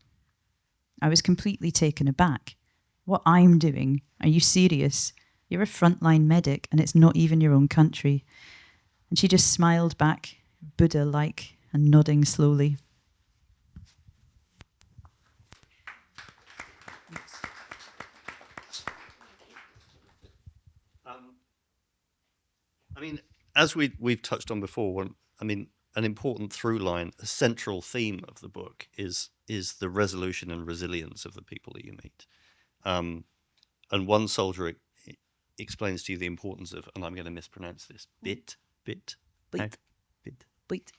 I was completely taken aback. What I'm doing? Are you serious? You're a frontline medic and it's not even your own country. And she just smiled back, Buddha-like, and nodding slowly. I mean, as we've touched on before, an important through line, a central theme of the book is the resolution and resilience of the people that you meet. And one soldier explains to you the importance of, and I'm going to mispronounce this, bit, Bleat. bit,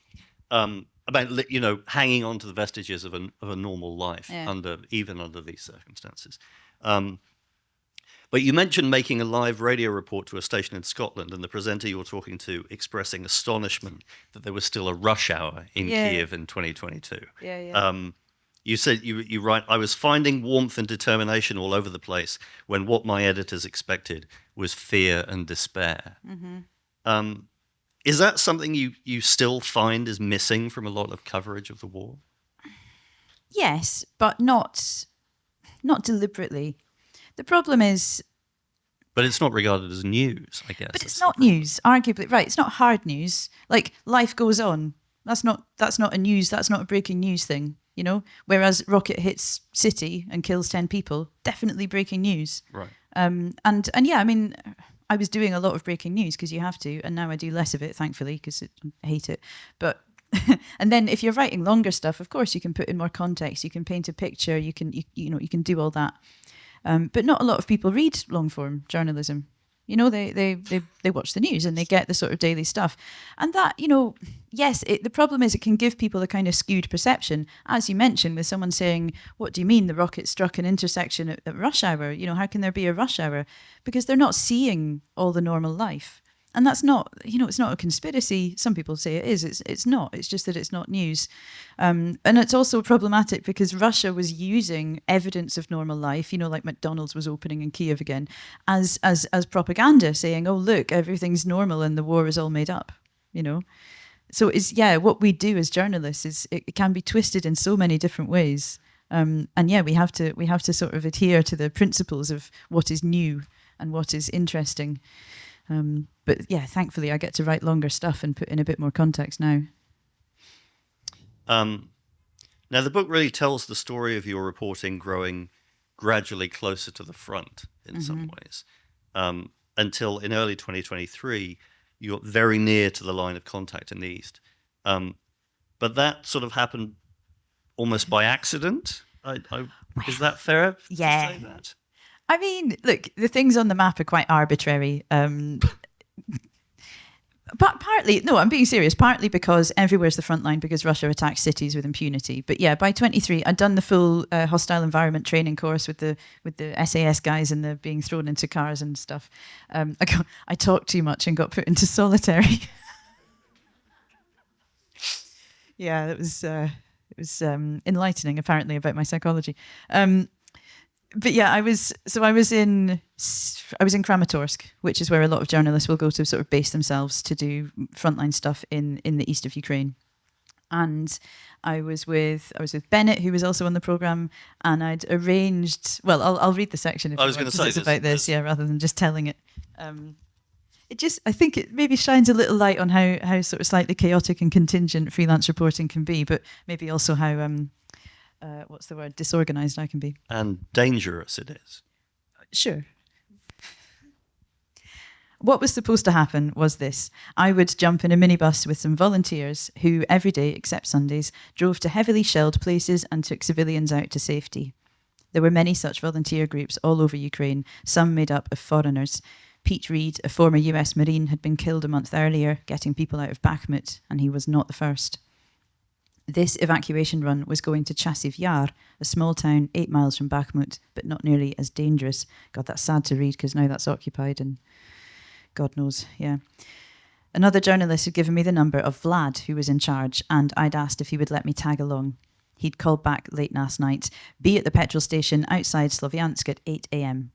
about, you know, hanging on to the vestiges of a normal life even under these circumstances. But you mentioned making a live radio report to a station in Scotland, and the presenter you were talking to expressing astonishment that there was still a rush hour in Kiev in 2022. You said, you write, I was finding warmth and determination all over the place when what my editors expected was fear and despair. Is that something you still find is missing from a lot of coverage of the war? Yes, but not deliberately. The problem is... But it's not regarded as news, I guess. But it's not news, arguably. Right, it's not hard news. Like, life goes on. That's not a news, that's not a breaking news thing, you know? Whereas rocket hits city and kills 10 people, definitely breaking news. Right. And yeah, I mean, I was doing a lot of breaking news because you have to, and now I do less of it, thankfully, because I hate it. But... and then if you're writing longer stuff, of course, you can put in more context, you can paint a picture, you can do all that. But not a lot of people read long form journalism. You know, they watch the news and they get the sort of daily stuff. And that, you know, yes, the problem is it can give people a kind of skewed perception. As you mentioned, with someone saying, what do you mean the rocket struck an intersection at rush hour? You know, how can there be a rush hour? Because they're not seeing all the normal life. And that's not, you know, it's not a conspiracy. Some people say it is. It's not. It's just that it's not news. And it's also problematic because Russia was using evidence of normal life, you know, like McDonald's was opening in Kiev again, as propaganda, saying, oh, look, everything's normal and the war is all made up, you know. So what we do as journalists is it can be twisted in so many different ways. And we have to sort of adhere to the principles of what is new and what is interesting. But yeah, thankfully I get to write longer stuff and put in a bit more context now. Now, the book really tells the story of your reporting growing gradually closer to the front in some ways, until in early 2023, you got very near to the line of contact in the East. But that sort of happened almost by accident. Is that fair to say that? I mean, look, the things on the map are quite arbitrary. But partly, no, I'm being serious, partly because everywhere's the front line because Russia attacks cities with impunity. But yeah, by 23, I'd done the full hostile environment training course with the SAS guys and the being thrown into cars and stuff. I talked too much and got put into solitary. Yeah, it was enlightening, apparently, about my psychology. But yeah, I was in Kramatorsk, which is where a lot of journalists will go to sort of base themselves to do frontline stuff in the east of Ukraine. And I was with Bennett, who was also on the program, and I'd arranged. Well, I'll read the section if I was going to say it's about this, rather than just telling it. I think it maybe shines a little light on how sort of slightly chaotic and contingent freelance reporting can be, but maybe also how what's the word, disorganized I can be. And dangerous it is. Sure. What was supposed to happen was this. I would jump in a minibus with some volunteers who, every day except Sundays, drove to heavily shelled places and took civilians out to safety. There were many such volunteer groups all over Ukraine, some made up of foreigners. Pete Reed, a former US Marine, had been killed a month earlier, getting people out of Bakhmut, and he was not the first. This evacuation run was going to Chasiv Yar, a small town 8 miles from Bakhmut, but not nearly as dangerous. God, that's sad to read because now that's occupied and God knows, yeah. Another journalist had given me the number of Vlad, who was in charge, and I'd asked if he would let me tag along. He'd called back late last night, be at the petrol station outside Slovyansk at 8 a.m.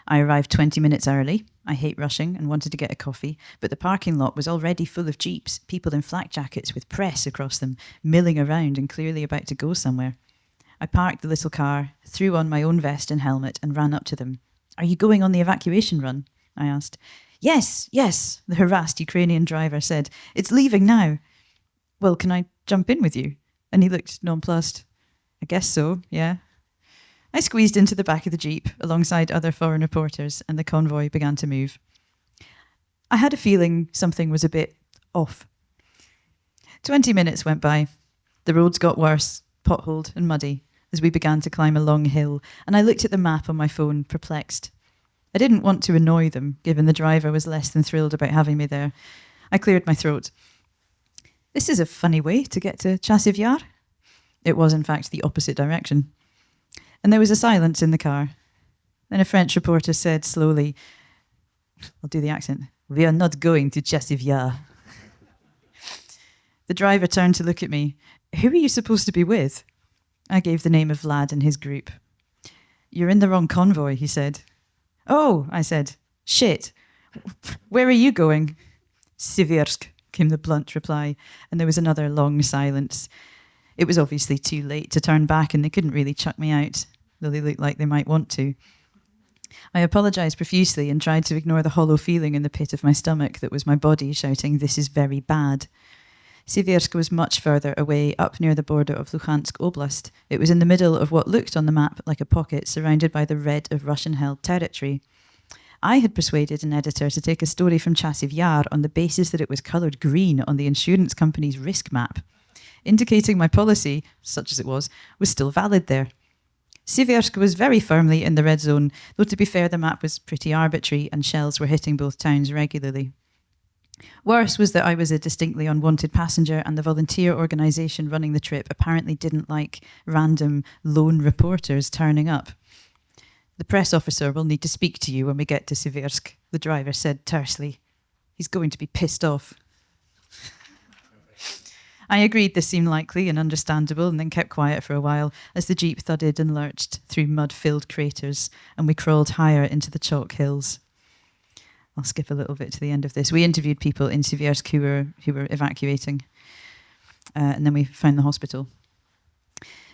I arrived 20 minutes early. I hate rushing and wanted to get a coffee, but the parking lot was already full of jeeps, people in flak jackets with press across them, milling around and clearly about to go somewhere. I parked the little car, threw on my own vest and helmet and ran up to them. Are you going on the evacuation run? I asked. Yes, the harassed Ukrainian driver said. It's leaving now. Well, can I jump in with you? And he looked nonplussed. I guess so, yeah. I squeezed into the back of the Jeep alongside other foreign reporters and the convoy began to move. I had a feeling something was a bit off. 20 minutes went by. The roads got worse, potholed and muddy, as we began to climb a long hill, and I looked at the map on my phone, perplexed. I didn't want to annoy them, given the driver was less than thrilled about having me there. I cleared my throat. This is a funny way to get to Chassivjar. It was, in fact, the opposite direction. And there was a silence in the car. Then a French reporter said slowly, I'll do the accent, "We are not going to Chassivjar." The driver turned to look at me. "Who are you supposed to be with?" I gave the name of Vlad and his group. "You're in the wrong convoy," he said. "Oh," I said. "Shit. Where are you going?" "Siversk," came the blunt reply, and there was another long silence. It was obviously too late to turn back, and they couldn't really chuck me out, though they looked like they might want to. I apologised profusely and tried to ignore the hollow feeling in the pit of my stomach that was my body shouting, "This is very bad." Siversk was much further away, up near the border of Luhansk Oblast. It was in the middle of what looked on the map like a pocket surrounded by the red of Russian-held territory. I had persuaded an editor to take a story from Chassivjar on the basis that it was coloured green on the insurance company's risk map, indicating my policy, such as it was still valid there. Siversk was very firmly in the red zone, though to be fair the map was pretty arbitrary and shells were hitting both towns regularly. Worse was that I was a distinctly unwanted passenger, and the volunteer organisation running the trip apparently didn't like random lone reporters turning up. "The press officer will need to speak to you when we get to Siversk," the driver said tersely. "He's going to be pissed off." I agreed this seemed likely and understandable, and then kept quiet for a while as the jeep thudded and lurched through mud-filled craters and we crawled higher into the chalk hills. I'll skip a little bit to the end of this. We interviewed people in Siversk who were evacuating, and then we found the hospital.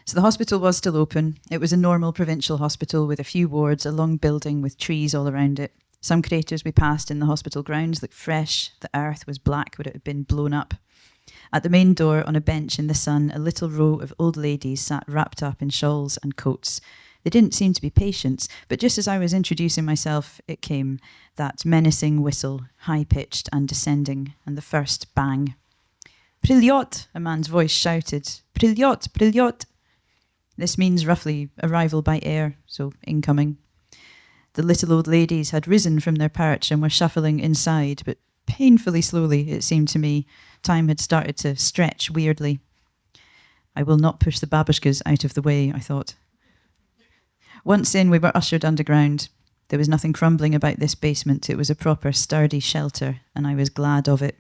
So the hospital was still open. It was a normal provincial hospital with a few wards, a long building with trees all around it. Some craters we passed in the hospital grounds looked fresh. The earth was black where it had been blown up. At the main door, on a bench in the sun, a little row of old ladies sat wrapped up in shawls and coats. They didn't seem to be patients, but just as I was introducing myself, it came, that menacing whistle, high-pitched and descending, and the first bang. "Prilyot," a man's voice shouted. "Prilyot, prilyot." This means roughly arrival by air, so incoming. The little old ladies had risen from their perch and were shuffling inside, but painfully slowly, it seemed to me. Time had started to stretch weirdly. I will not push the babushkas out of the way, I thought. Once in, we were ushered underground. There was nothing crumbling about this basement. It was a proper, sturdy shelter, and I was glad of it.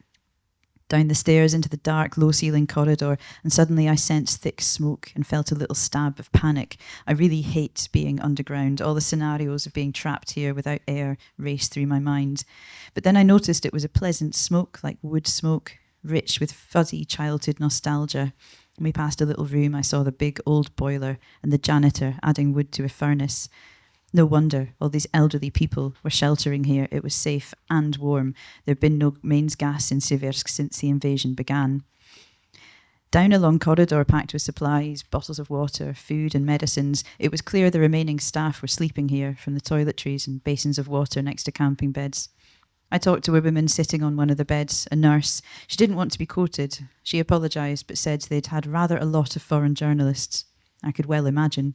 Down the stairs into the dark, low-ceiling corridor, and suddenly I sensed thick smoke and felt a little stab of panic. I really hate being underground. All the scenarios of being trapped here without air raced through my mind. But then I noticed it was a pleasant smoke, like wood smoke, rich with fuzzy childhood nostalgia. When we passed a little room, I saw the big old boiler and the janitor adding wood to a furnace. No wonder all these elderly people were sheltering here. It was safe and warm. There had been no mains gas in Siversk since the invasion began. Down a long corridor packed with supplies, bottles of water, food and medicines, it was clear the remaining staff were sleeping here from the toiletries and basins of water next to camping beds. I talked to a woman sitting on one of the beds, a nurse. She didn't want to be quoted. She apologised but said they'd had rather a lot of foreign journalists. I could well imagine.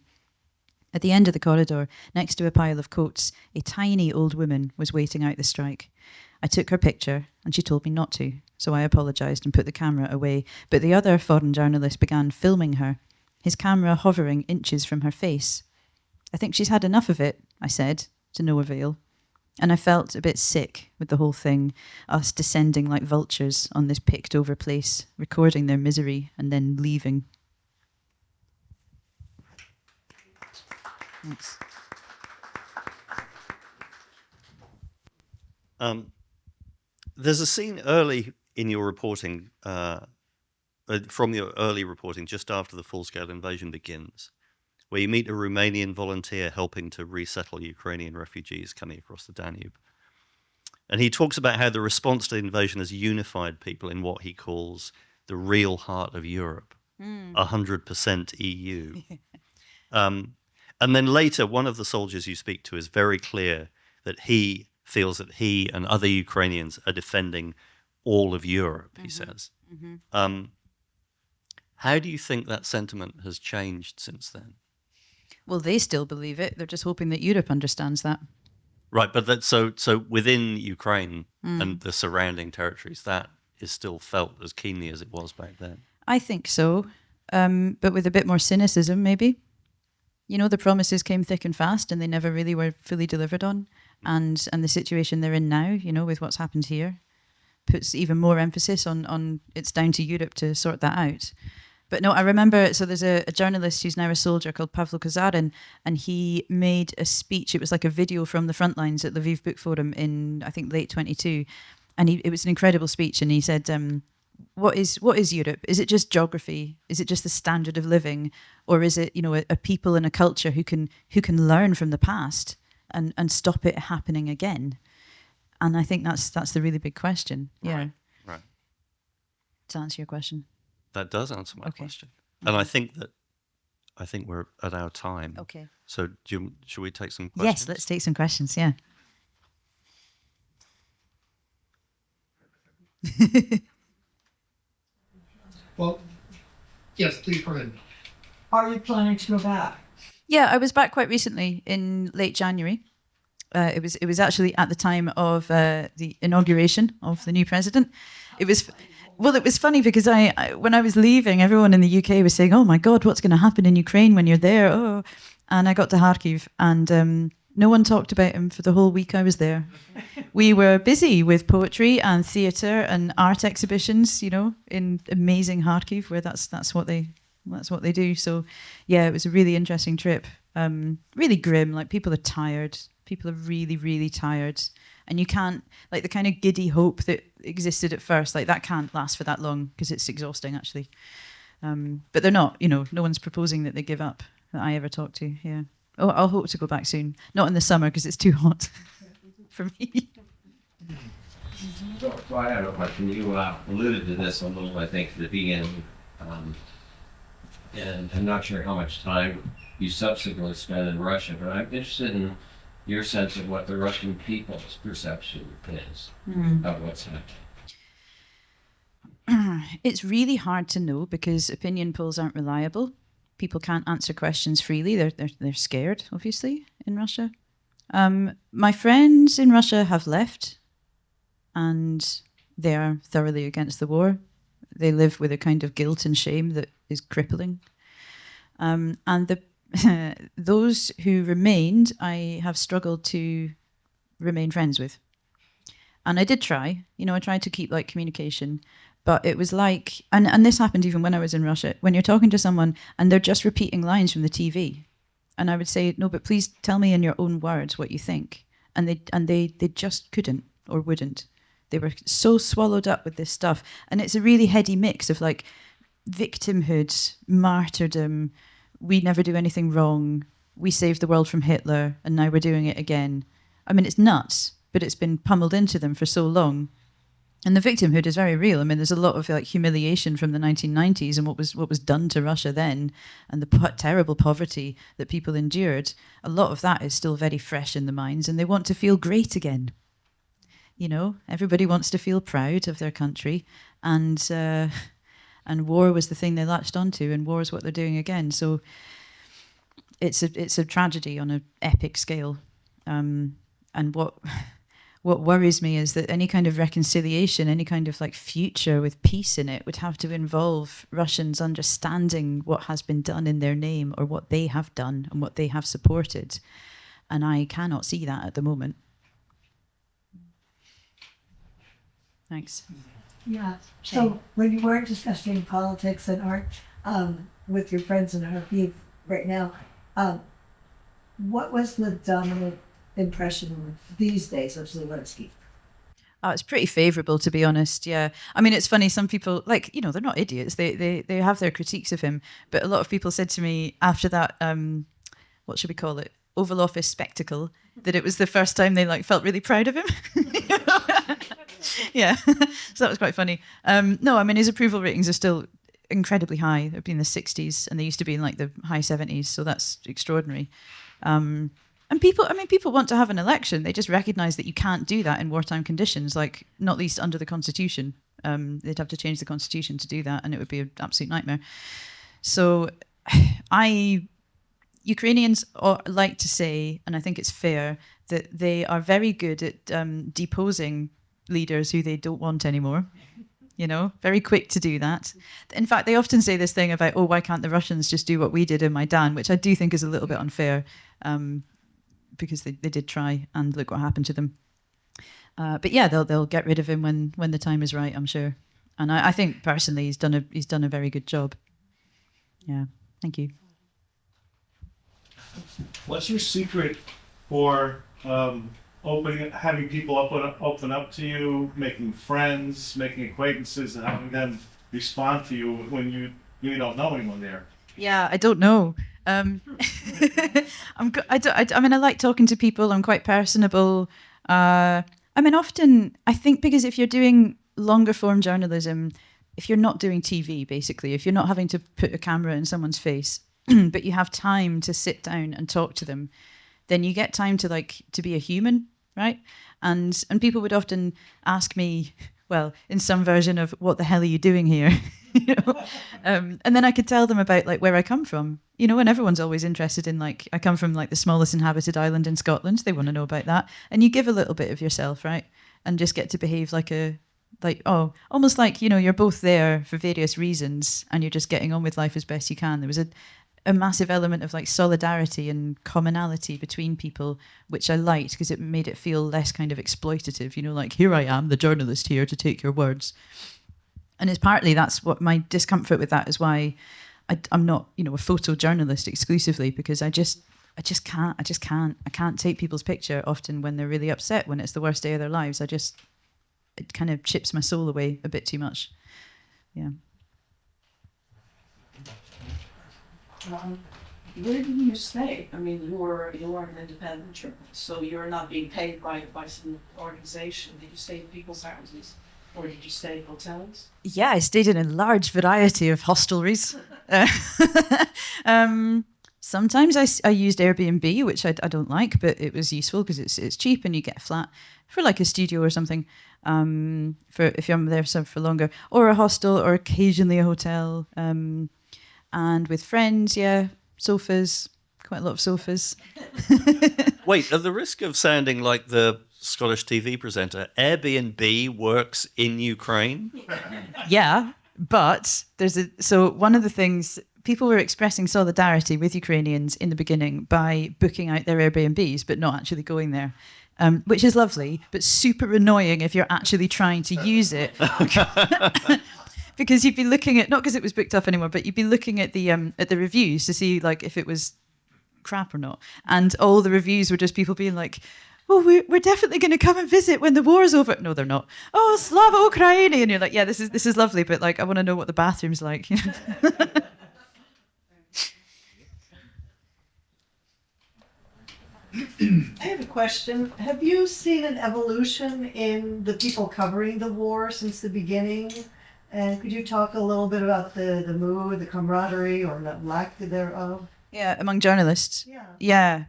At the end of the corridor, next to a pile of coats, a tiny old woman was waiting out the strike. I took her picture, and she told me not to, so I apologised and put the camera away, but the other foreign journalist began filming her, his camera hovering inches from her face. "I think she's had enough of it," I said, to no avail. And I felt a bit sick with the whole thing, us descending like vultures on this picked-over place, recording their misery and then leaving. Thanks. There's a scene early in your reporting, from your early reporting, just after the full-scale invasion begins, where you meet a Romanian volunteer helping to resettle Ukrainian refugees coming across the Danube. And he talks about how the response to the invasion has unified people in what he calls the real heart of Europe, 100% EU. And then later, one of the soldiers you speak to is very clear that he feels that he and other Ukrainians are defending all of Europe, he says. How do you think that sentiment has changed since then? Well, they still believe it. They're just hoping that Europe understands that. Right, but so within Ukraine and the surrounding territories, that is still felt as keenly as it was back then. I think so, but with a bit more cynicism, maybe. You know, the promises came thick and fast, and they never really were fully delivered on. And the situation they're in now, you know, with what's happened here, puts even more emphasis on it's down to Europe to sort that out. But no, I remember, so there's a journalist who's now a soldier called Pavlo Kozarin, and he made a speech. It was like a video from the front lines at Lviv Book Forum in, I think, late 22. And it was an incredible speech. And he said, what is Europe? Is it just geography? Is it just the standard of living? Or is it, you know, a people and a culture who can learn from the past and stop it happening again? And I think that's the really big question. Yeah. Right. To answer your question. That does answer my Okay. question. And I think we're at our time. Okay. So should we take some questions? Yes, let's take some questions. Yeah. Well, yes, please go ahead. Are you planning to go back? Yeah, I was back quite recently in late January. It was actually at the time of the inauguration of the new president. It was funny because I when I was leaving, everyone in the UK was saying, "Oh my God, what's going to happen in Ukraine when you're there?" Oh, and I got to Kharkiv, and no one talked about him for the whole week I was there. We were busy with poetry and theatre and art exhibitions, you know, in amazing Kharkiv, where that's what they do. So, yeah, it was a really interesting trip. Really grim. Like, people are tired. People are really, really tired. And you can't, like, the kind of giddy hope that existed at first, like, that can't last for that long because it's exhausting, actually. But they're not, you know, no one's proposing that they give up that I ever talked to. Yeah. Oh, I'll hope to go back soon. Not in the summer because it's too hot for me. So I have a question. You alluded to this a little, I think, at the beginning. And I'm not sure how much time you subsequently spent in Russia, but I'm interested in your sense of what the Russian people's perception is of what's happening. It's really hard to know because opinion polls aren't reliable. People can't answer questions freely. They're scared, obviously, in Russia. My friends in Russia have left, and they are thoroughly against the war. They live with a kind of guilt and shame that is crippling. And those who remained, I have struggled to remain friends with. And I did try. You know, I tried to keep, like, communication. But it was like, and this happened even when I was in Russia, when you're talking to someone and they're just repeating lines from the TV. And I would say, no, but please tell me in your own words what you think. And they just couldn't or wouldn't. They were so swallowed up with this stuff. And it's a really heady mix of, like, victimhood, martyrdom, we never do anything wrong, we saved the world from Hitler, and now we're doing it again. I mean, it's nuts, but it's been pummeled into them for so long. And the victimhood is very real. I mean, there's a lot of, like, humiliation from the 1990s and what was done to Russia then, and the terrible poverty that people endured. A lot of that is still very fresh in the minds, and they want to feel great again. You know, everybody wants to feel proud of their country, and war was the thing they latched onto, and war is what they're doing again. So it's a tragedy on an epic scale. And what worries me is that any kind of reconciliation, any kind of, like, future with peace in it would have to involve Russians understanding what has been done in their name, or what they have done and what they have supported. And I cannot see that at the moment. Thanks. Yeah. So when you weren't discussing politics and art with your friends in Kharkiv right now, what was the dominant impression these days of Zelensky? Oh, it's pretty favourable, to be honest. Yeah, I mean, it's funny. Some people, like, you know, they're not idiots. They have their critiques of him. But a lot of people said to me after that, what should we call it, Oval Office spectacle, that it was the first time they, like, felt really proud of him. Yeah, so that was quite funny. No, I mean, his approval ratings are still incredibly high. They've been in the 60s, and they used to be in, like, the high 70s. So that's extraordinary. And people want to have an election. They just recognise that you can't do that in wartime conditions, like, not least under the Constitution. They'd have to change the constitution to do that, and it would be an absolute nightmare. So Ukrainians like to say, and I think it's fair, that they are very good at deposing leaders who they don't want anymore. Very quick to do that. In fact, they often say this thing about, why can't the Russians just do what we did in Maidan, which I do think is a little bit unfair, because they did try, and look what happened to them. But yeah, they'll get rid of him when the time is right, I'm sure. And I think personally he's done a very good job. Yeah, thank you. What's your secret for having people open up to you, making friends, making acquaintances, and having them respond to you when you don't know anyone there? Yeah, I don't know. I like talking to people. I'm quite personable. Often I think because if you're doing longer form journalism, if you're not doing TV, basically, if you're not having to put a camera in someone's face, but you have time to sit down and talk to them, then you get time to be a human, right? And people would often ask me, well, in some version of, what the hell are you doing here? And then I could tell them about where I come from, and everyone's always interested in I come from the smallest inhabited island in Scotland. They want to know about that. And you give a little bit of yourself, right? And just get to behave almost like, you're both there for various reasons and you're just getting on with life as best you can. There was a massive element of solidarity and commonality between people, which I liked because it made it feel less kind of exploitative, here I am, the journalist here to take your words. And it's partly that's what my discomfort with that is why I'm not, a photojournalist exclusively, because I can't take people's picture often when they're really upset, when it's the worst day of their lives. It kind of chips my soul away a bit too much. Yeah. Where do you stay? You are an independent journalist, so you're not being paid by some organization. Did you stay in people's houses, or did you stay in hotels? Yeah, I stayed in a large variety of hostelries. Sometimes I used Airbnb, which I don't like, but it was useful because it's cheap and you get a flat for a studio or something. For if you're there for longer, or a hostel, or occasionally a hotel. And with friends, sofas, quite a lot of sofas. Wait, at the risk of sounding like the Scottish TV presenter, Airbnb works in Ukraine? Yeah, but so one of the things, people were expressing solidarity with Ukrainians in the beginning by booking out their Airbnbs, but not actually going there. Which is lovely, but super annoying if you're actually trying to use it. Because you'd be looking at, not because it was booked up anymore, but you'd be looking at the reviews to see if it was crap or not. And all the reviews were just people being like, we're definitely going to come and visit when the war's over. No, they're not. Oh, Slava Ukraini. And you're like, yeah, this is lovely, but I want to know what the bathroom's like. I have a question. Have you seen an evolution in the people covering the war since the beginning? And could you talk a little bit about the mood, the camaraderie, or the lack thereof? Yeah, among journalists. Yeah. Yeah.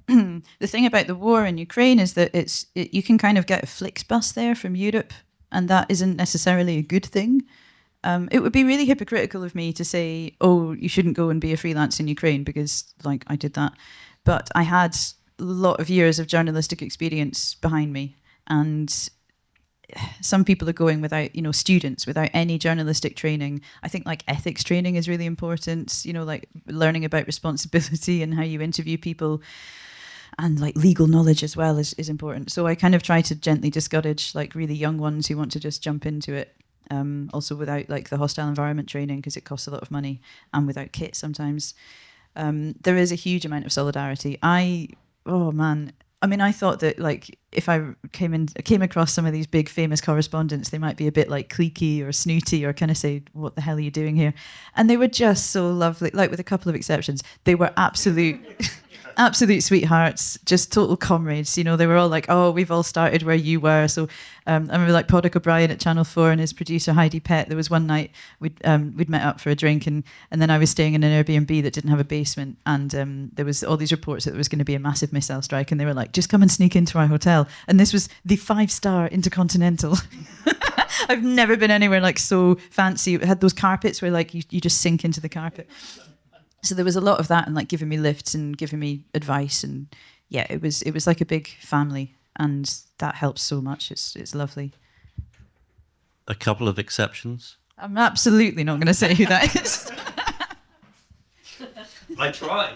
The thing about the war in Ukraine is that you can kind of get a Flixbus there from Europe, and that isn't necessarily a good thing. It would be really hypocritical of me to say, you shouldn't go and be a freelance in Ukraine, because I did that. But I had a lot of years of journalistic experience behind me, and some people are going without, students, without any journalistic training. I think ethics training is really important, learning about responsibility and how you interview people, and legal knowledge as well is important. So I kind of try to gently discourage really young ones who want to just jump into it. Also without the hostile environment training, because it costs a lot of money, and without kit sometimes. There is a huge amount of solidarity. I thought that if I came across some of these big famous correspondents, they might be a bit cliquey or snooty or kind of say, what the hell are you doing here? And they were just so lovely, with a couple of exceptions. They were absolute sweethearts, just total comrades. They were all we've all started where you were. So I remember Podrick O'Brien at Channel 4 and his producer Heidi Pett. There was one night we'd met up for a drink, and then I was staying in an Airbnb that didn't have a basement, and there was all these reports that there was going to be a massive missile strike, and they were just come and sneak into our hotel. And this was the 5-star Intercontinental. I've never been anywhere like so fancy. It had those carpets where like you just sink into the carpet. So there was a lot of that, and like giving me lifts and giving me advice, and yeah, it was like a big family, and that helps so much. It's lovely. A couple of exceptions. I'm absolutely not going to say who that is. I tried.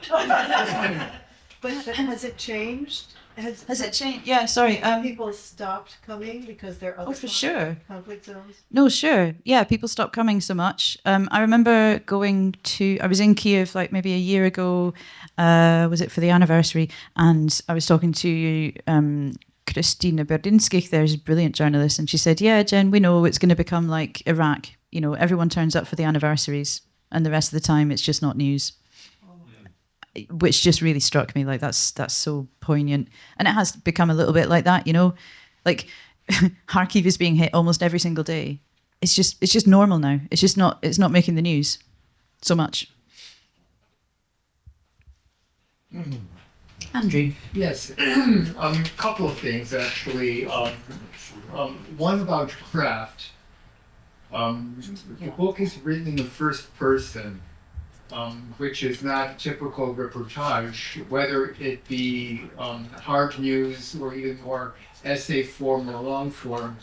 But has it changed? Has it changed? Yeah, sorry. People stopped coming because there are other for sure. conflict zones? No, sure. Yeah, people stopped coming so much. I remember I was in Kiev like maybe a year ago, was it for the anniversary? And I was talking to Kristina Berdinskich, there's a brilliant journalist, and she said, yeah, Jen, we know it's going to become like Iraq. You know, everyone turns up for the anniversaries and the rest of the time it's just not news. Which just really struck me, like that's so poignant. And it has become a little bit like that, you know, like Kharkiv is being hit almost every single day. It's just normal now. It's not making the news so much. Andrew. Yes, a couple of things actually. One about craft. The book is written in the first person, which is not typical reportage, whether it be hard news or even more essay form or long form.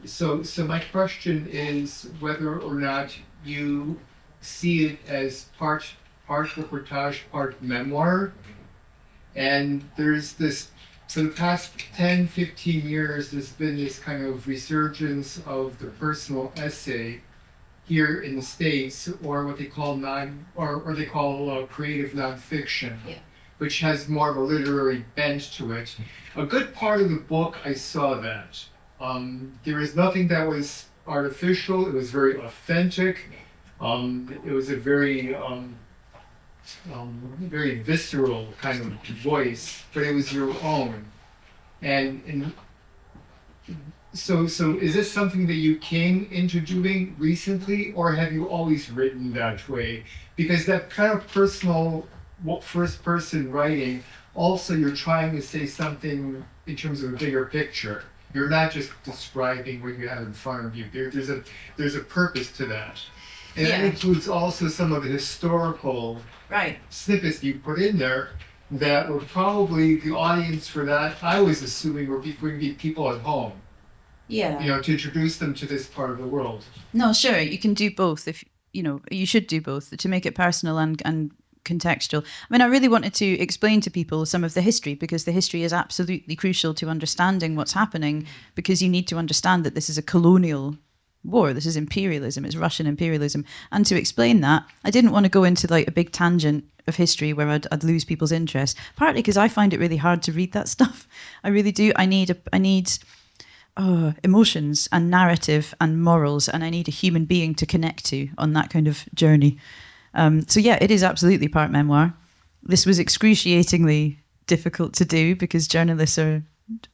So my question is whether or not you see it as part reportage, part memoir. And there's this, for the past 10, 15 years, there's been this kind of resurgence of the personal essay here in the States, or what they call creative nonfiction, which has more of a literary bent to it. A good part of the book, I saw that. There is nothing that was artificial. It was very authentic. It was a very very visceral kind of voice, but it was your own. And so is this something that you came into doing recently, or have you always written that way? Because that kind of personal first person writing, also you're trying to say something in terms of a bigger picture. You're not just describing what you have in front of you. There's a purpose to that. And that includes also some of the historical snippets you put in there that were probably the audience for that, I was assuming, were people at home. Yeah. You know, to introduce them to this part of the world. No, sure, you can do both. If you know, you should do both to make it personal and contextual. I mean, I really wanted to explain to people some of the history, because the history is absolutely crucial to understanding what's happening, because you need to understand that this is a colonial war. This is imperialism. It's Russian imperialism. And to explain that, I didn't want to go into like a big tangent of history where I'd lose people's interest, partly because I find it really hard to read that stuff. I really do. I need emotions and narrative and morals, and I need a human being to connect to on that kind of journey. So yeah, it is absolutely part memoir. This was excruciatingly difficult to do because journalists are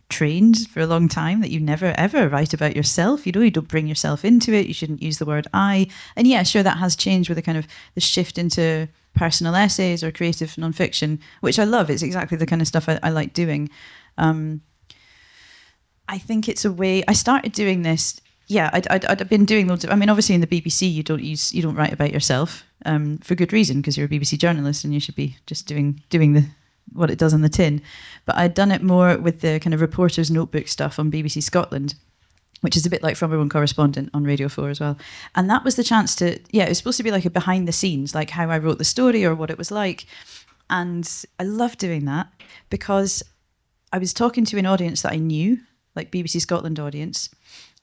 trained for a long time that you never ever write about yourself. You know, you don't bring yourself into it. You shouldn't use the word I. And yeah, sure, that has changed with the kind of the shift into personal essays or creative nonfiction, which I love. It's exactly the kind of stuff I like doing. I think it's a way. I started doing this. Yeah, I'd been doing loads of. I mean, obviously in the BBC, you don't write about yourself for good reason, because you're a BBC journalist and you should be just doing what it does on the tin. But I'd done it more with the kind of reporter's notebook stuff on BBC Scotland, which is a bit like From Our Own Correspondent on Radio 4 as well. And that was the chance to, it was supposed to be like a behind the scenes, like how I wrote the story or what it was like. And I loved doing that because I was talking to an audience that I knew, like BBC Scotland audience,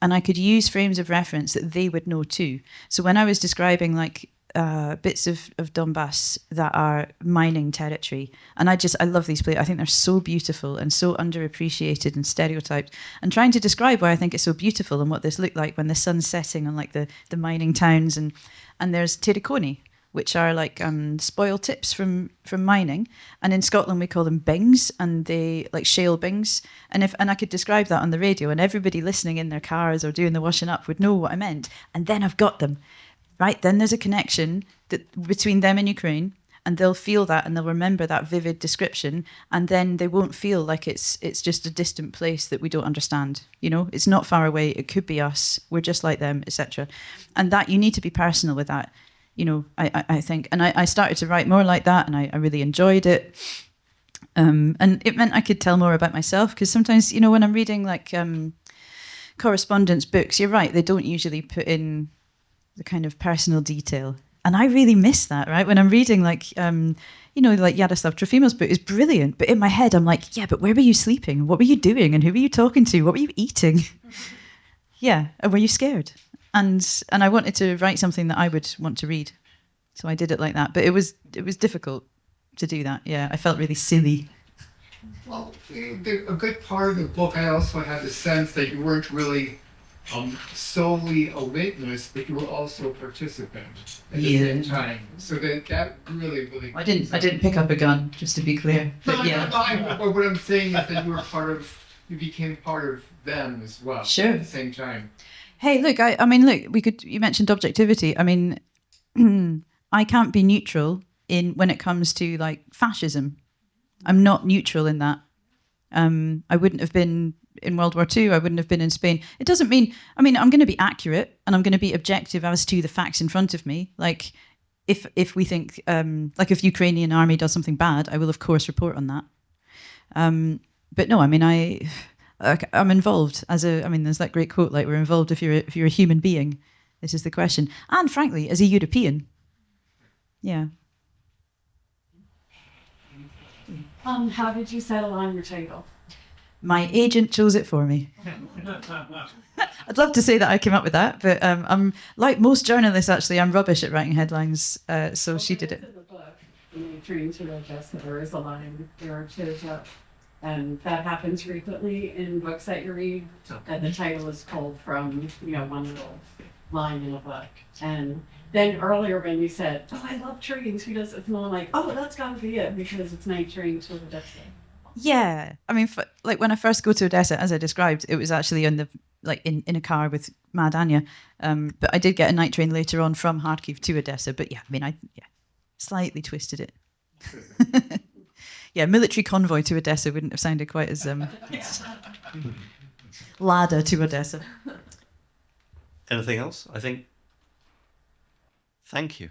and I could use frames of reference that they would know too. So when I was describing like bits of Donbass that are mining territory, and I love these places. I think they're so beautiful and so underappreciated and stereotyped, and trying to describe why I think it's so beautiful and what this looked like when the sun's setting on like the mining towns, and there's Tericoni, which are like spoil tips from mining, and in Scotland we call them bings, and they like shale bings, and I could describe that on the radio, and everybody listening in their cars or doing the washing up would know what I meant, and then I've got them. Right, then there's a connection between them and Ukraine, and they'll feel that and they'll remember that vivid description, and then they won't feel like it's just a distant place that we don't understand. It's not far away. It could be us. We're just like them, etc. And that you need to be personal with that. I think, and I started to write more like that, and I really enjoyed it. And it meant I could tell more about myself, because sometimes, when I'm reading like correspondence books, you're right, they don't usually put in the kind of personal detail. And I really miss that, right? When I'm reading like, like Yaroslav Trofimo's book is brilliant, but in my head I'm like, yeah, but where were you sleeping? What were you doing? And who were you talking to? What were you eating? Yeah, and were you scared? And I wanted to write something that I would want to read. So I did it like that. But it was difficult to do that. Yeah, I felt really silly. Well, a good part of the book, I also had the sense that you weren't really solely a witness, but you were also a participant at the same time. So that really. I didn't pick up a gun, just to be clear. But yeah. But what I'm saying is that you became part of them as well. Sure. At the same time. Hey, look, you mentioned objectivity. I mean, I can't be neutral when it comes to like fascism. I'm not neutral in that. I wouldn't have been in World War II. I wouldn't have been in Spain. It doesn't mean, I'm going to be accurate and I'm going to be objective as to the facts in front of me. Like if we think, like if Ukrainian army does something bad, I will of course report on that. But no, I'm involved there's that great quote, like we're involved if you're a human being. This is the question. And frankly, as a European. Yeah. How did you settle on your title? My agent chose it for me. I'd love to say that I came up with that, but I'm like most journalists. Actually, I'm rubbish at writing headlines. So she did it. In the book, when you're trying to adjust, there is a line there and that happens frequently in books that you read. That the title is pulled from one little line in a book. And then earlier when you said, "Oh, I love trains," because it's more like, "Oh, that's got to be it," because it's night train to Odessa. Yeah, like when I first go to Odessa, as I described, it was actually in a car with Mad Anya. But I did get a night train later on from Kharkiv to Odessa. But I slightly twisted it. Yeah, military convoy to Odessa wouldn't have sounded quite as ladder to Odessa. Anything else? I think. Thank you.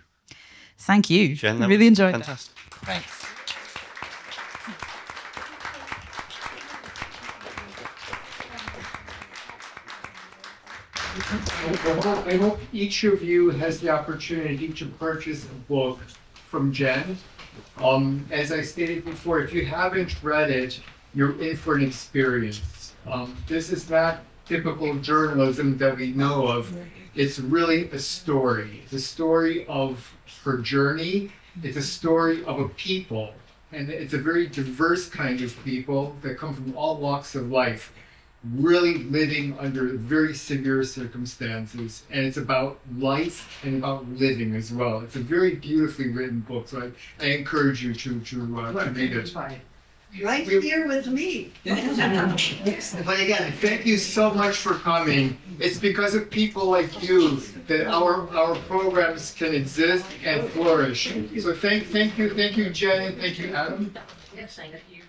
Thank you. Jen, I really enjoyed fantastic. that. Thanks. I hope each of you has the opportunity to purchase a book from Jen. As I stated before, if you haven't read it, you're in for an experience. This is not typical journalism that we know of. It's really a story. It's a story of her journey. It's a story of a people. And it's a very diverse kind of people that come from all walks of life, really living under very severe circumstances. And it's about life and about living as well. It's a very beautifully written book, so I encourage you to read it. Right here with me. But again, thank you so much for coming. It's because of people like you that our programs can exist and flourish. So thank you, Jen, and thank you, Adam. Yes, thank you.